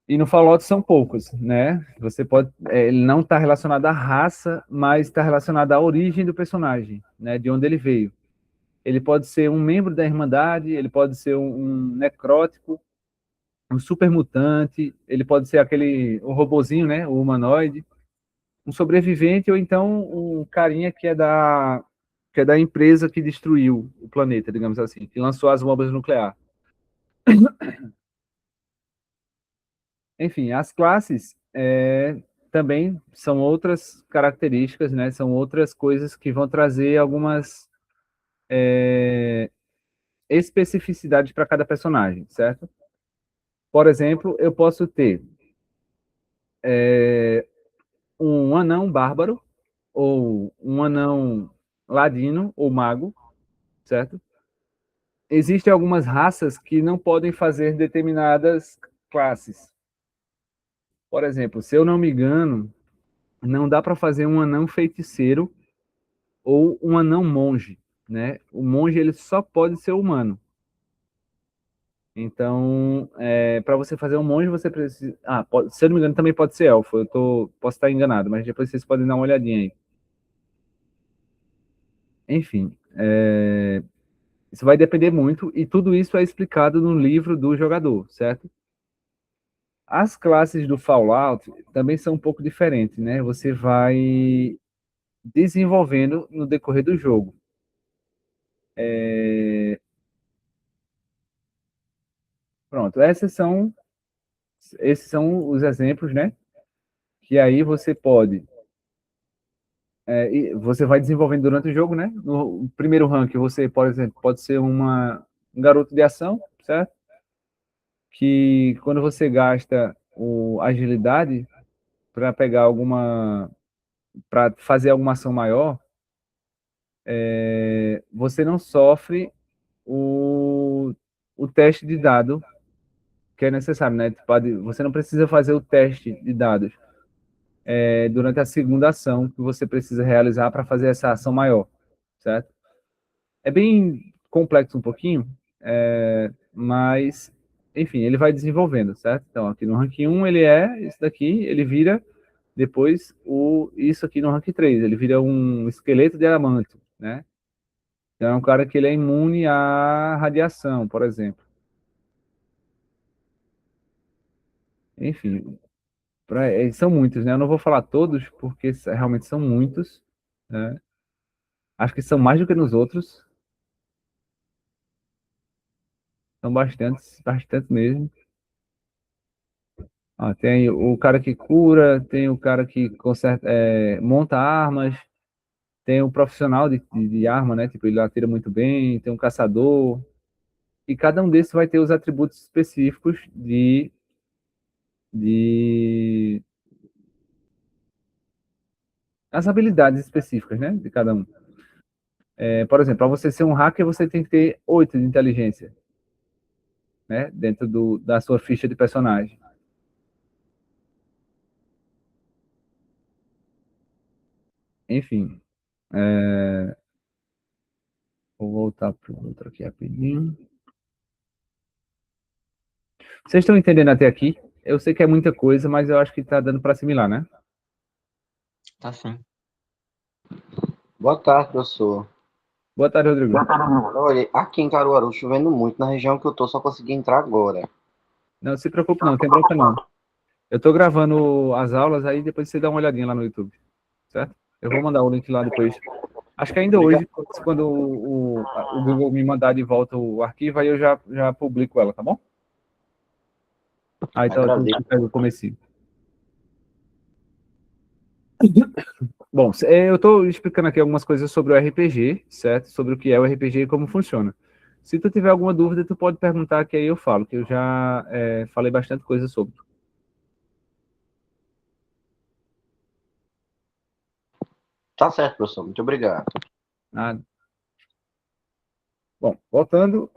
E no Fallout são poucos, né? Você pode, ele não está relacionado à raça, mas está relacionado à origem do personagem, né? De onde ele veio. Ele pode ser um membro da Irmandade, ele pode ser um necrótico, um super mutante, ele pode ser o robozinho, né? O humanoide, um sobrevivente ou então um carinha que é da empresa que destruiu o planeta, digamos assim, que lançou as bombas nucleares. Enfim, as classes também são outras características, né? São outras coisas que vão trazer algumas especificidades para cada personagem, certo? Por exemplo, eu posso ter um anão bárbaro, ou um anão ladino, ou mago, certo? Existem algumas raças que não podem fazer determinadas classes. Por exemplo, se eu não me engano, não dá para fazer um anão feiticeiro ou um anão monge, né? O monge ele só pode ser humano. Então, para você fazer um monge, você precisa. Se eu não me engano, também pode ser elfo. Posso estar enganado, mas depois vocês podem dar uma olhadinha aí. Enfim, isso vai depender muito, e tudo isso é explicado no livro do jogador, certo? As classes do Fallout também são um pouco diferentes, né? Você vai desenvolvendo no decorrer do jogo. Pronto, esses são os exemplos, né? Que aí você pode, você vai desenvolvendo durante o jogo, né? No primeiro rank, você, por exemplo, pode ser um garoto de ação, certo? Que quando você gasta agilidade para pegar para fazer alguma ação maior, você não sofre o teste de dado que é necessário, né? Você não precisa fazer o teste de dados durante a segunda ação que você precisa realizar para fazer essa ação maior, certo? É bem complexo um pouquinho, mas, enfim, ele vai desenvolvendo, certo? Então, aqui no rank 1 ele isso daqui, ele vira depois isso aqui no rank 3, ele vira um esqueleto de adamante, né? Então, é um cara que ele é imune à radiação, por exemplo. Enfim, são muitos, né? Eu não vou falar todos, porque realmente são muitos, né? Acho que são mais do que nos outros. São bastantes, bastante mesmo. Tem o cara que cura, tem o cara que conserta, monta armas, tem o profissional de arma, né? Tipo, ele atira muito bem, tem um caçador. E cada um desses vai ter os atributos específicos de as habilidades específicas, né? De cada um. Por exemplo, para você ser um hacker, você tem que ter 8 de inteligência, né? Dentro da sua ficha de personagem. Enfim. Vou voltar para o outro aqui rapidinho. Vocês estão entendendo até aqui? Eu sei que é muita coisa, mas eu acho que está dando para assimilar, né? Tá sim. Boa tarde, professor. Boa tarde, Rodrigo. Olha, aqui em Caruaru, chovendo muito. Na região que eu tô, só consegui entrar agora. Não se preocupe, não tem bronca não. Eu estou gravando as aulas, aí depois você dá uma olhadinha lá no YouTube, certo? Eu vou mandar o link lá depois. Acho que ainda hoje, quando o Google me mandar de volta o arquivo, aí eu já publico ela, tá bom? Então eu pego o comecinho. Bom, eu estou explicando aqui algumas coisas sobre o RPG, certo? Sobre o que é o RPG e como funciona. Se tu tiver alguma dúvida, tu pode perguntar que aí eu falo, que eu já falei bastante coisa sobre. Tá certo, professor. Muito obrigado. Nada. Bom, voltando,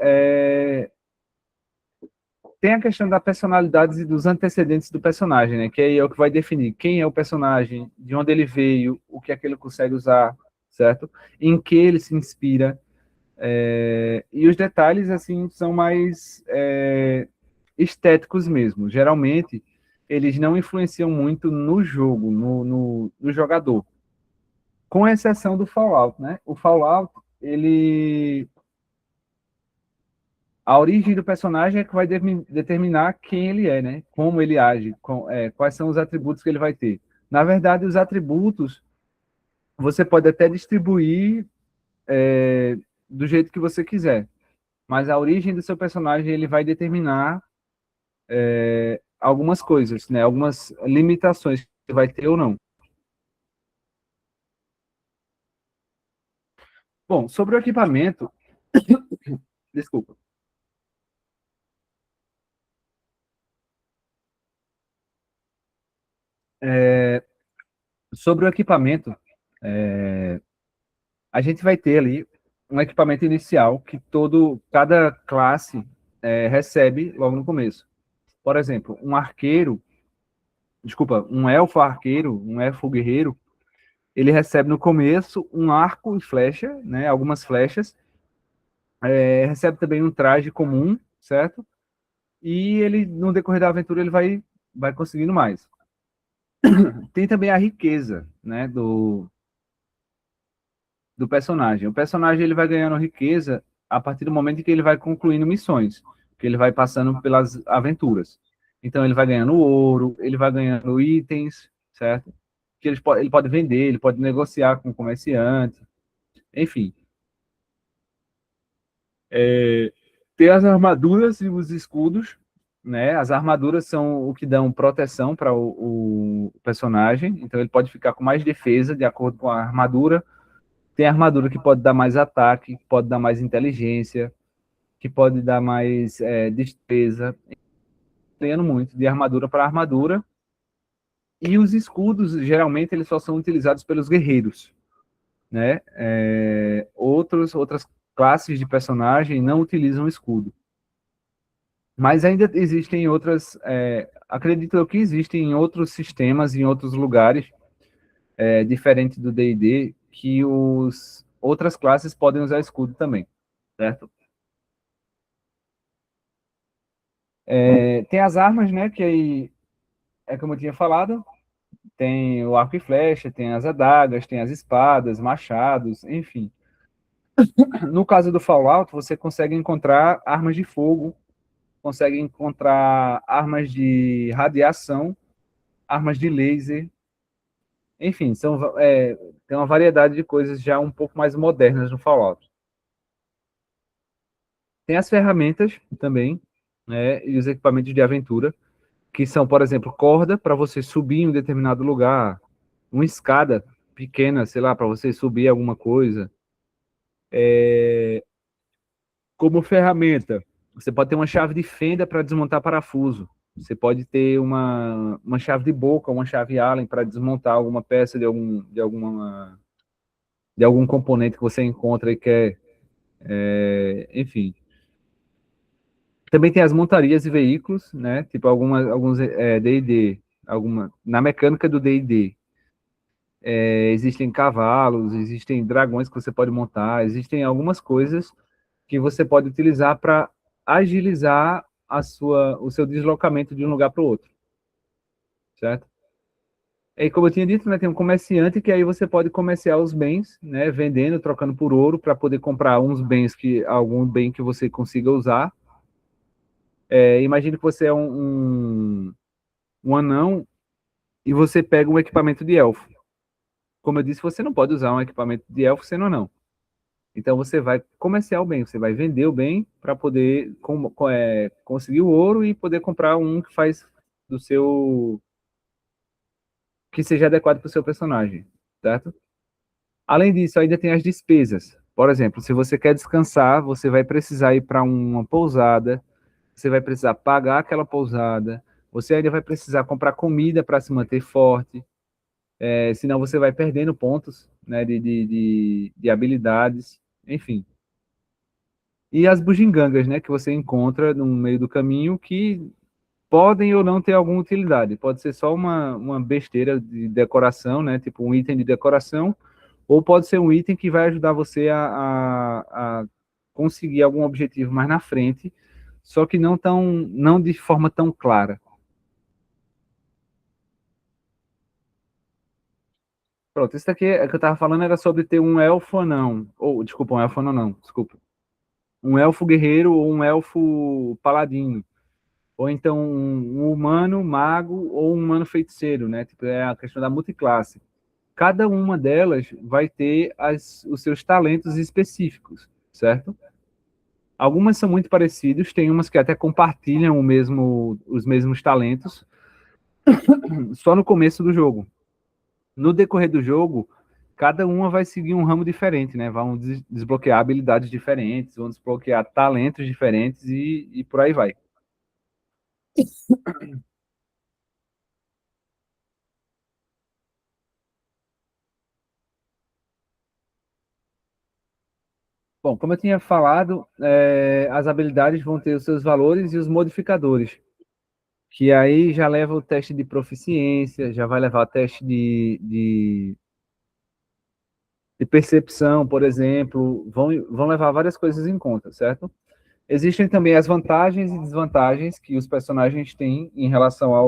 tem a questão da personalidade e dos antecedentes do personagem, né? Que aí é o que vai definir quem é o personagem, de onde ele veio, o que é que ele consegue usar, certo? Em que ele se inspira. E os detalhes, assim, são mais estéticos mesmo. Geralmente, eles não influenciam muito no jogo, no jogador. Com exceção do Fallout, né? O Fallout, a origem do personagem é que vai determinar quem ele é, né? Como ele age, quais são os atributos que ele vai ter. Na verdade, os atributos você pode até distribuir do jeito que você quiser, mas a origem do seu personagem ele vai determinar algumas coisas, né? Algumas limitações que vai ter ou não. Bom, sobre o equipamento, desculpa. Sobre o equipamento, a gente vai ter ali um equipamento inicial que cada classe recebe logo no começo. Por exemplo, um elfo arqueiro, um elfo guerreiro, ele recebe no começo um arco e flecha, né? Algumas flechas. Recebe também um traje comum, certo? E ele, no decorrer da aventura, ele vai conseguindo mais. Tem também a riqueza, né? Do personagem. O personagem ele vai ganhando riqueza a partir do momento em que ele vai concluindo missões, que ele vai passando pelas aventuras. Então ele vai ganhando ouro, ele vai ganhando itens, certo? Que ele pode vender, ele pode negociar com o comerciante, enfim. Tem as armaduras e os escudos, né? As armaduras são o que dão proteção para o personagem, então ele pode ficar com mais defesa de acordo com a armadura. Tem armadura que pode dar mais ataque, que pode dar mais inteligência, que pode dar mais destreza. Ganhando muito de armadura para armadura. E os escudos, geralmente, eles só são utilizados pelos guerreiros, né? Outras classes de personagem não utilizam escudo. Mas ainda existem outras... acredito eu que existem em outros sistemas, em outros lugares, diferente do D&D, que outras classes podem usar escudo também, certo? Tem as armas, né, que aí como eu tinha falado, tem o arco e flecha, tem as adagas, tem as espadas, machados, enfim. No caso do Fallout, você consegue encontrar armas de fogo, consegue encontrar armas de radiação, armas de laser, enfim, tem uma variedade de coisas já um pouco mais modernas no Fallout. Tem as ferramentas também, né, e os equipamentos de aventura, que são, por exemplo, corda para você subir em um determinado lugar, uma escada pequena, sei lá, para você subir alguma coisa. Como ferramenta, você pode ter uma chave de fenda para desmontar parafuso. Você pode ter uma chave de boca, uma chave Allen para desmontar alguma peça de algum componente que você encontra e quer, enfim. Também tem as montarias e veículos, né? Tipo alguns D&D, na mecânica do D&D. Existem cavalos, existem dragões que você pode montar, existem algumas coisas que você pode utilizar para agilizar o seu deslocamento de um lugar para o outro, certo? E como eu tinha dito, né, tem um comerciante que aí você pode comerciar os bens, né, vendendo, trocando por ouro para poder comprar algum bem que você consiga usar. Imagine que você é um anão e você pega um equipamento de elfo. Como eu disse, você não pode usar um equipamento de elfo sendo anão. Então você vai comerciar o bem, você vai vender o bem para poder conseguir o ouro e poder comprar um que faz que seja adequado para o seu personagem, certo? Além disso, ainda tem as despesas. Por exemplo, se você quer descansar, você vai precisar ir para uma pousada, você vai precisar pagar aquela pousada, você ainda vai precisar comprar comida para se manter forte, senão você vai perdendo pontos, né, de habilidades, enfim. E as bugigangas, né, que você encontra no meio do caminho que podem ou não ter alguma utilidade. Pode ser só uma besteira de decoração, né, tipo um item de decoração, ou pode ser um item que vai ajudar você a conseguir algum objetivo mais na frente, só que não de forma tão clara. Pronto, isso daqui que eu estava falando era sobre ter um elfo anão, ou, desculpa, um elfo anão não, desculpa. Um elfo guerreiro ou um elfo paladino. Ou então um humano mago ou um humano feiticeiro, né? Tipo, é a questão da multiclasse. Cada uma delas vai ter os seus talentos específicos, certo? Algumas são muito parecidos, tem umas que até compartilham os mesmos talentos, só no começo do jogo. No decorrer do jogo, cada uma vai seguir um ramo diferente, né? Vão desbloquear habilidades diferentes, vão desbloquear talentos diferentes e por aí vai. Bom, como eu tinha falado, as habilidades vão ter os seus valores e os modificadores, que aí já leva o teste de proficiência, já vai levar o teste de percepção, por exemplo, vão levar várias coisas em conta, certo? Existem também as vantagens e desvantagens que os personagens têm em relação a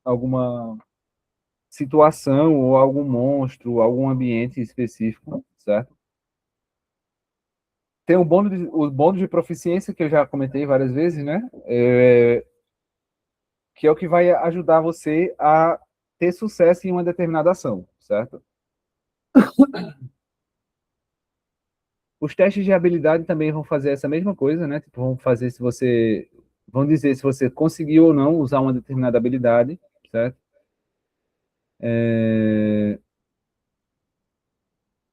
alguma situação ou algum monstro, algum ambiente específico, certo? Tem o bônus de proficiência, que eu já comentei várias vezes, né? Que é o que vai ajudar você a ter sucesso em uma determinada ação, certo? Os testes de habilidade também vão fazer essa mesma coisa, né? Tipo, vão dizer se você conseguiu ou não usar uma determinada habilidade, certo?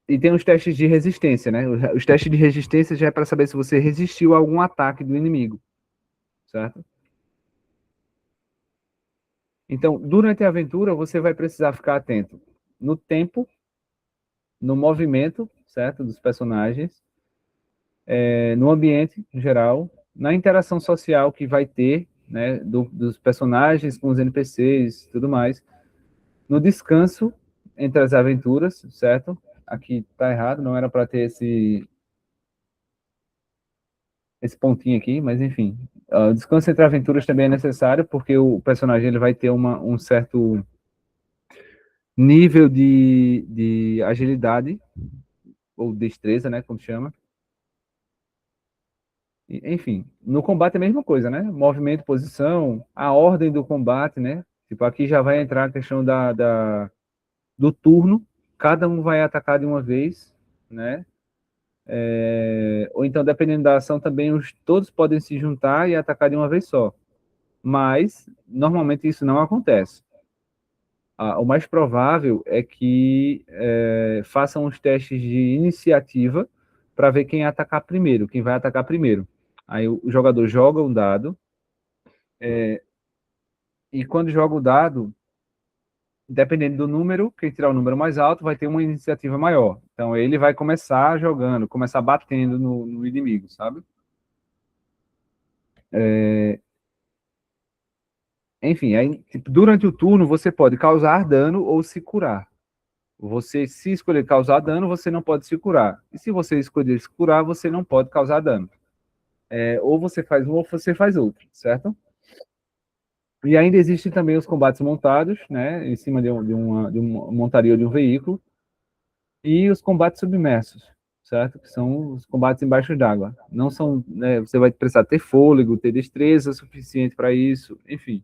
E tem os testes de resistência, né? Os testes de resistência já é para saber se você resistiu a algum ataque do inimigo, certo? Então, durante a aventura, você vai precisar ficar atento no tempo, no movimento, certo? Dos personagens, no ambiente em geral, na interação social que vai ter, né? Dos personagens com os NPCs e tudo mais, no descanso entre as aventuras, certo? Aqui tá errado, não era para ter esse pontinho aqui, mas enfim. O descanso entre aventuras também é necessário, porque o personagem ele vai ter um certo nível de agilidade, ou destreza, né, como chama. Enfim, no combate é a mesma coisa, né? Movimento, posição, a ordem do combate, né? Tipo, aqui já vai entrar a questão do turno, cada um vai atacar de uma vez, né? Ou então, dependendo da ação, também todos podem se juntar e atacar de uma vez só. Mas, normalmente, isso não acontece. O mais provável é que façam os testes de iniciativa para ver quem atacar primeiro, quem vai atacar primeiro. Aí o jogador joga um dado, e quando joga o dado, dependendo do número, quem tirar o número mais alto vai ter uma iniciativa maior. Então ele vai começar jogando, começar batendo no inimigo, sabe? Enfim, aí, tipo, durante o turno você pode causar dano ou se curar. Você, se escolher causar dano, você não pode se curar. E se você escolher se curar, você não pode causar dano. Ou você faz um ou você faz outro, certo? E ainda existem também os combates montados, né, em cima de uma montaria ou de um veículo, e os combates submersos, certo? Que são os combates embaixo d'água. Não são, né, você vai precisar ter fôlego, ter destreza suficiente para isso, enfim.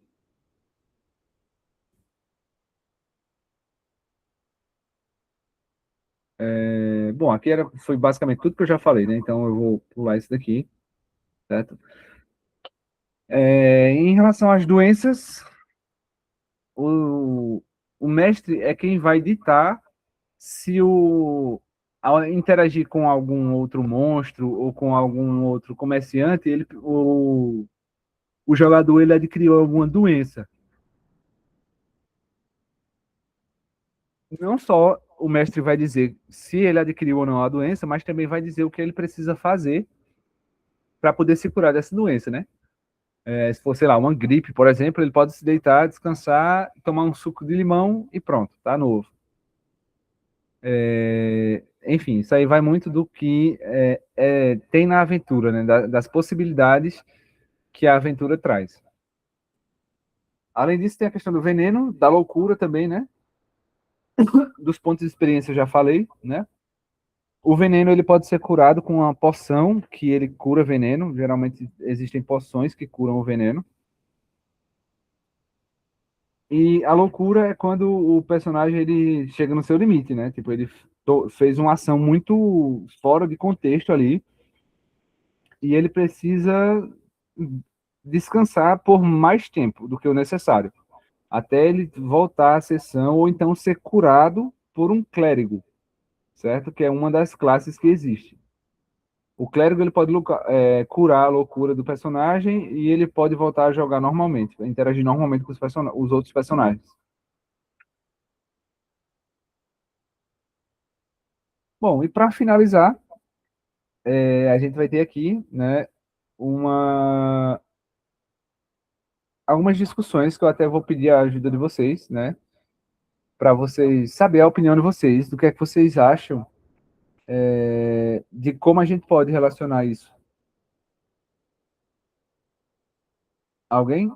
Bom, aqui foi basicamente tudo que eu já falei, né? Então eu vou pular isso daqui, certo? Em relação às doenças, o, o mestre é quem vai ditar se ao interagir com algum outro monstro ou com algum outro comerciante, o jogador ele adquiriu alguma doença. Não só o mestre vai dizer se ele adquiriu ou não a doença, mas também vai dizer o que ele precisa fazer para poder se curar dessa doença, né? Se for, sei lá, uma gripe, por exemplo, ele pode se deitar, descansar, tomar um suco de limão e pronto, tá novo. Enfim, isso aí vai muito do que tem na aventura, né? Das possibilidades que a aventura traz. Além disso, tem a questão do veneno, da loucura também, né? Dos pontos de experiência eu já falei, né? O veneno ele pode ser curado com uma poção que ele cura veneno. Geralmente existem poções que curam o veneno. E a loucura é quando o personagem ele chega no seu limite, né? Tipo, ele fez uma ação muito fora de contexto ali e ele precisa descansar por mais tempo do que o necessário, até ele voltar à sessão ou então ser curado por um clérigo, certo? Que é uma das classes que existe. O clérigo ele pode curar a loucura do personagem e ele pode voltar a jogar normalmente, interagir normalmente com os outros personagens. Bom, e para finalizar, a gente vai ter aqui, né, algumas discussões que eu até vou pedir a ajuda de vocês, né, para vocês saber a opinião de vocês, do que é que vocês acham de como a gente pode relacionar isso. Alguém?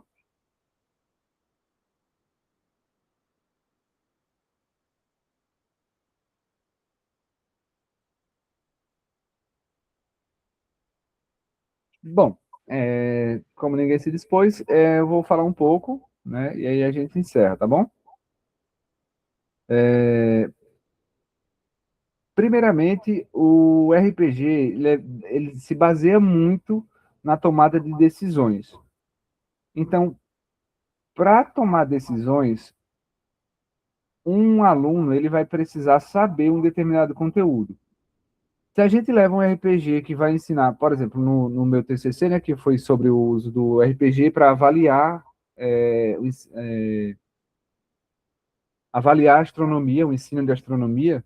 Bom, como ninguém se dispôs, eu vou falar um pouco, né? E aí a gente encerra, tá bom? Primeiramente, o RPG ele se baseia muito na tomada de decisões. Então, para tomar decisões, um aluno ele vai precisar saber um determinado conteúdo. Se a gente leva um RPG que vai ensinar, por exemplo, no meu TCC, né, que foi sobre o uso do RPG para avaliar a astronomia, o ensino de astronomia,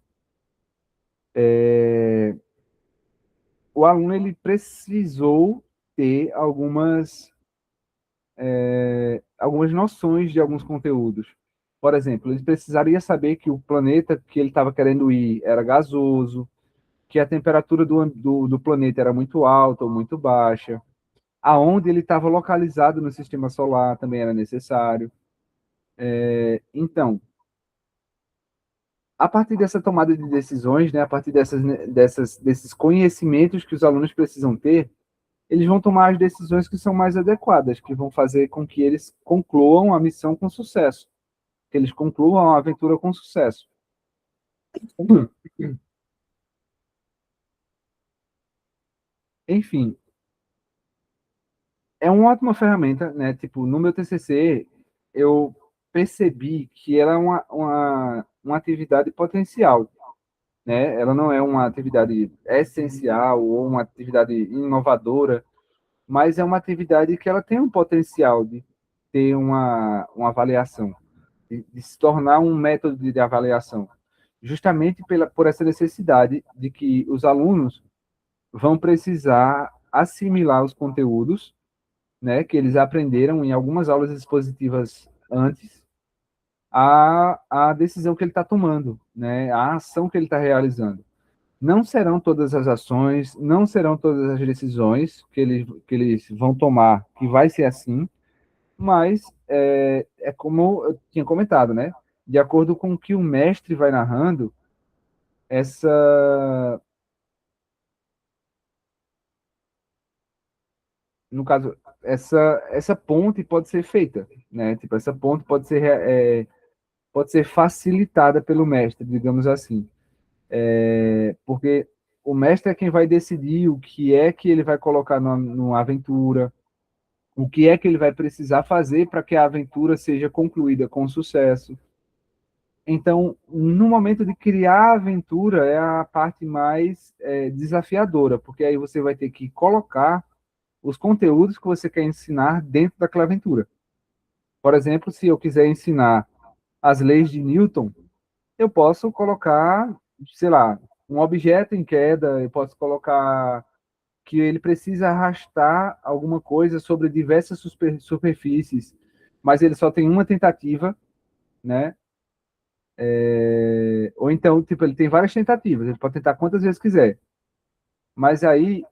o aluno ele precisou ter algumas noções de alguns conteúdos. Por exemplo, ele precisaria saber que o planeta que ele estava querendo ir era gasoso, que a temperatura do planeta era muito alta ou muito baixa, aonde ele estava localizado no sistema solar também era necessário. Então, a partir dessa tomada de decisões, né, a partir desses conhecimentos que os alunos precisam ter, eles vão tomar as decisões que são mais adequadas, que vão fazer com que eles concluam a missão com sucesso, que eles concluam a aventura com sucesso. Enfim, é uma ótima ferramenta, né? Tipo, no meu TCC, eu percebi que ela é uma atividade potencial, né? Ela não é uma atividade essencial ou uma atividade inovadora, mas é uma atividade que ela tem um potencial de ter uma avaliação, de se tornar um método de avaliação, justamente por essa necessidade de que os alunos vão precisar assimilar os conteúdos, né, que eles aprenderam em algumas aulas expositivas antes, a decisão que ele está tomando, né, a ação que ele está realizando. Não serão todas as ações, não serão todas as decisões que eles vão tomar, que vai ser assim, mas é como eu tinha comentado, né? De acordo com o que o mestre vai narrando, essa, no caso, essa ponte pode ser feita, né? Tipo, essa ponte pode ser facilitada pelo mestre, digamos assim. Porque o mestre é quem vai decidir o que é que ele vai colocar numa aventura, o que é que ele vai precisar fazer para que a aventura seja concluída com sucesso. Então, no momento de criar a aventura, é a parte mais desafiadora, porque aí você vai ter que colocar os conteúdos que você quer ensinar dentro daquela aventura. Por exemplo, se eu quiser ensinar as leis de Newton, eu posso colocar, sei lá, um objeto em queda, eu posso colocar que ele precisa arrastar alguma coisa sobre diversas superfícies, mas ele só tem uma tentativa, né? Ou então, tipo, ele tem várias tentativas, ele pode tentar quantas vezes quiser. Mas aí,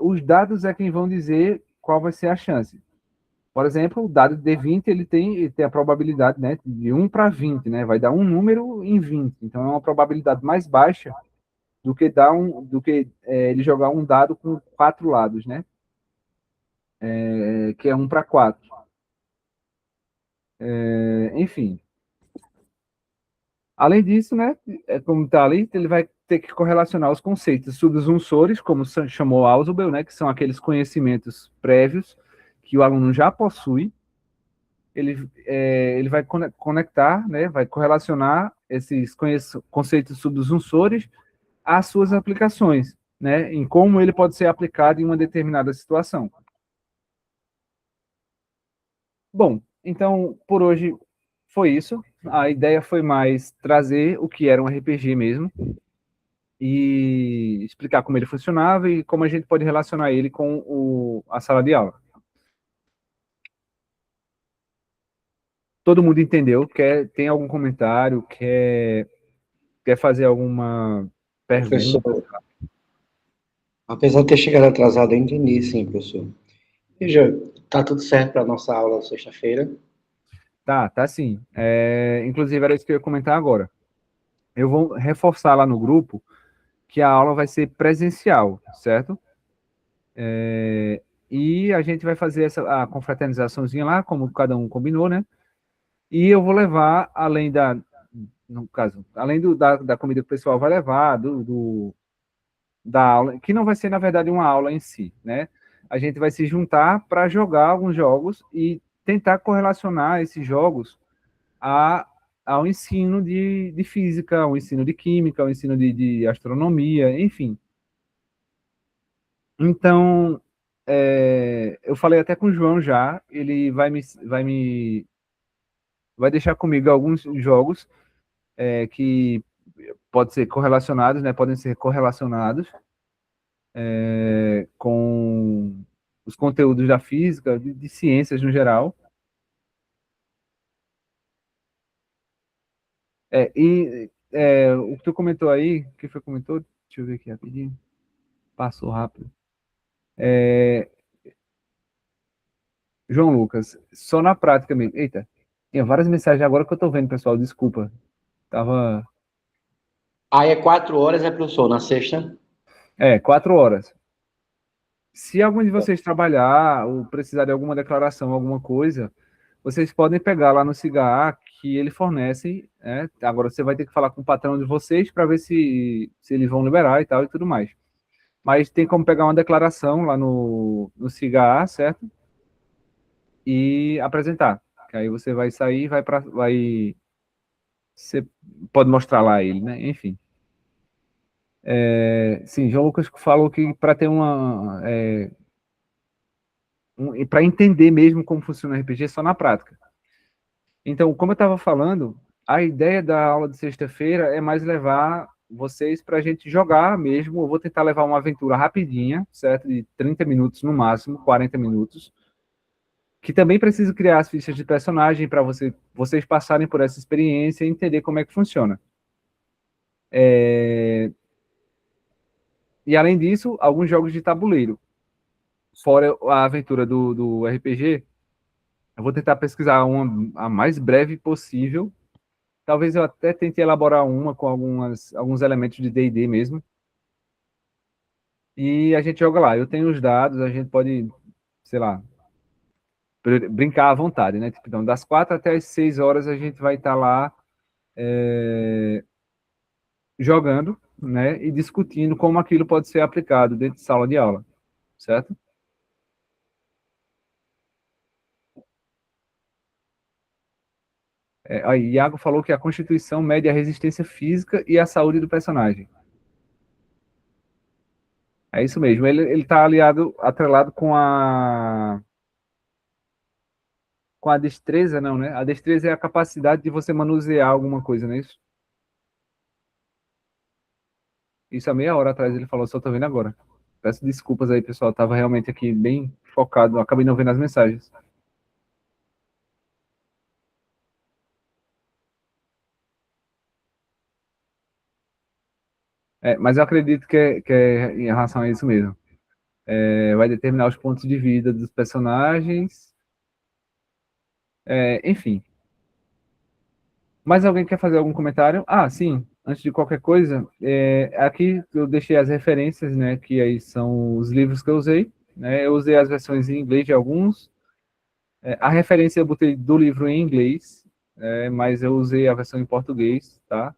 os dados é quem vão dizer qual vai ser a chance. Por exemplo, o dado de D20, ele tem a probabilidade, né, de 1 para 20, né? Vai dar um número em 20. Então, é uma probabilidade mais baixa do que ele jogar um dado com 4 lados, né? Que é 1 para 4. Enfim. Além disso, né, como está ali, ele vai ter que correlacionar os conceitos subjunsores, como chamou Ausubel, né, que são aqueles conhecimentos prévios que o aluno já possui. Ele vai conectar, né, vai correlacionar esses conceitos subjunsores às suas aplicações, né, em como ele pode ser aplicado em uma determinada situação. Bom, então, por hoje foi isso. A ideia foi mais trazer o que era um RPG mesmo e explicar como ele funcionava e como a gente pode relacionar ele com a sala de aula. Todo mundo entendeu? Tem algum comentário? Quer fazer alguma perguntas. Professor, apesar de ter chegado atrasado, eu entendi, sim, professor. Veja, tá tudo certo para a nossa aula sexta-feira? Tá sim. Inclusive, era isso que eu ia comentar agora. Eu vou reforçar lá no grupo que a aula vai ser presencial, certo? E a gente vai fazer a confraternizaçãozinha lá, como cada um combinou, né? E eu vou levar, no caso, além da comida que o pessoal vai levar, da aula, que não vai ser, na verdade, uma aula em si, né? A gente vai se juntar para jogar alguns jogos e tentar correlacionar esses jogos a, ao ensino de física, ao ensino de química, ao ensino de astronomia, enfim. Então, eu falei até com o João já, ele vai deixar comigo alguns jogos que pode ser correlacionados, né? Podem ser correlacionados com os conteúdos da física, de ciências no geral. O que tu comentou aí, o que foi que comentou? Deixa eu ver aqui rapidinho. Passou rápido. João Lucas, só na prática mesmo. Eita, tinha várias mensagens agora que eu tô vendo, pessoal, desculpa. Tava. Aí é 4 horas, professor, na sexta? 4 horas. Se algum de vocês trabalhar ou precisar de alguma declaração, alguma coisa, vocês podem pegar lá no CIGA que ele fornece, né? Agora você vai ter que falar com o patrão de vocês para ver se eles vão liberar e tal e tudo mais. Mas tem como pegar uma declaração lá no CIGA, certo? E apresentar. Que aí você vai sair, você pode mostrar lá ele, né? Enfim. Sim, João Lucas falou que para ter para entender mesmo como funciona o RPG é só na prática. Então, como eu estava falando, a ideia da aula de sexta-feira é mais levar vocês para a gente jogar mesmo. Eu vou tentar levar uma aventura rapidinha, certo? De 30 minutos no máximo, 40 minutos. Que também preciso criar as fichas de personagem para vocês passarem por essa experiência e entender como é que funciona. E além disso, alguns jogos de tabuleiro. Fora a aventura do RPG, eu vou tentar pesquisar a mais breve possível. Talvez eu até tente elaborar uma com alguns elementos de D&D mesmo. E a gente joga lá. Eu tenho os dados, a gente pode, sei lá, brincar à vontade, né? Então, das 4 até as 6 horas a gente vai estar lá jogando, né? E discutindo como aquilo pode ser aplicado dentro de sala de aula, certo? Aí, Iago falou que a Constituição mede a resistência física e a saúde do personagem. É isso mesmo. Ele está atrelado com a destreza, não, né? A destreza é a capacidade de você manusear alguma coisa, não é isso? Isso há meia hora atrás ele falou, só tô vendo agora. Peço desculpas aí, pessoal. Eu tava realmente aqui bem focado, acabei não vendo as mensagens. Mas eu acredito que é em relação a isso mesmo. Vai determinar os pontos de vida dos personagens. Enfim. Mais alguém quer fazer algum comentário? Ah, sim. Antes de qualquer coisa, aqui eu deixei as referências, né? Que aí são os livros que eu usei. Né, eu usei as versões em inglês de alguns. A referência eu botei do livro em inglês, mas eu usei a versão em português, tá?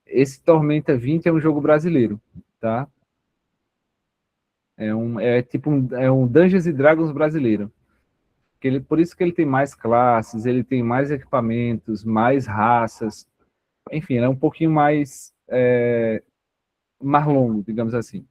Esse Tormenta 20 é um jogo brasileiro, tá? É um Dungeons and Dragons brasileiro. Por isso que ele tem mais classes, ele tem mais equipamentos, mais raças. Enfim, ele é um pouquinho mais longo, digamos assim.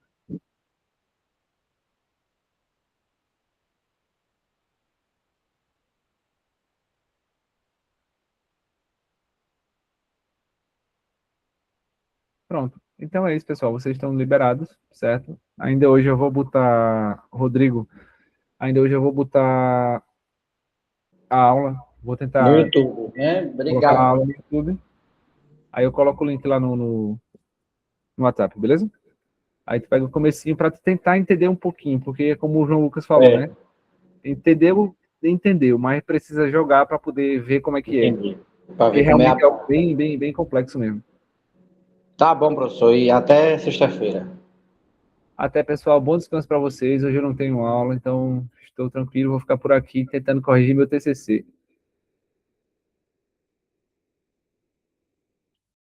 Pronto. Então é isso, pessoal. Vocês estão liberados, certo? Ainda hoje eu vou botar, Rodrigo, ainda hoje eu vou botar a aula. Vou No tentar YouTube, né? colocar a Obrigado. aula no YouTube. Aí eu coloco o link lá no WhatsApp, beleza? Aí tu pega o comecinho para tentar entender um pouquinho, porque como o João Lucas falou, né? Entendeu, mas precisa jogar para poder ver como é que é. Entendi. Para Porque ver como é realmente é a... algo bem complexo mesmo. Tá bom, professor, e até sexta-feira. Até, pessoal, bom descanso para vocês. Hoje eu não tenho aula, então estou tranquilo, vou ficar por aqui tentando corrigir meu TCC.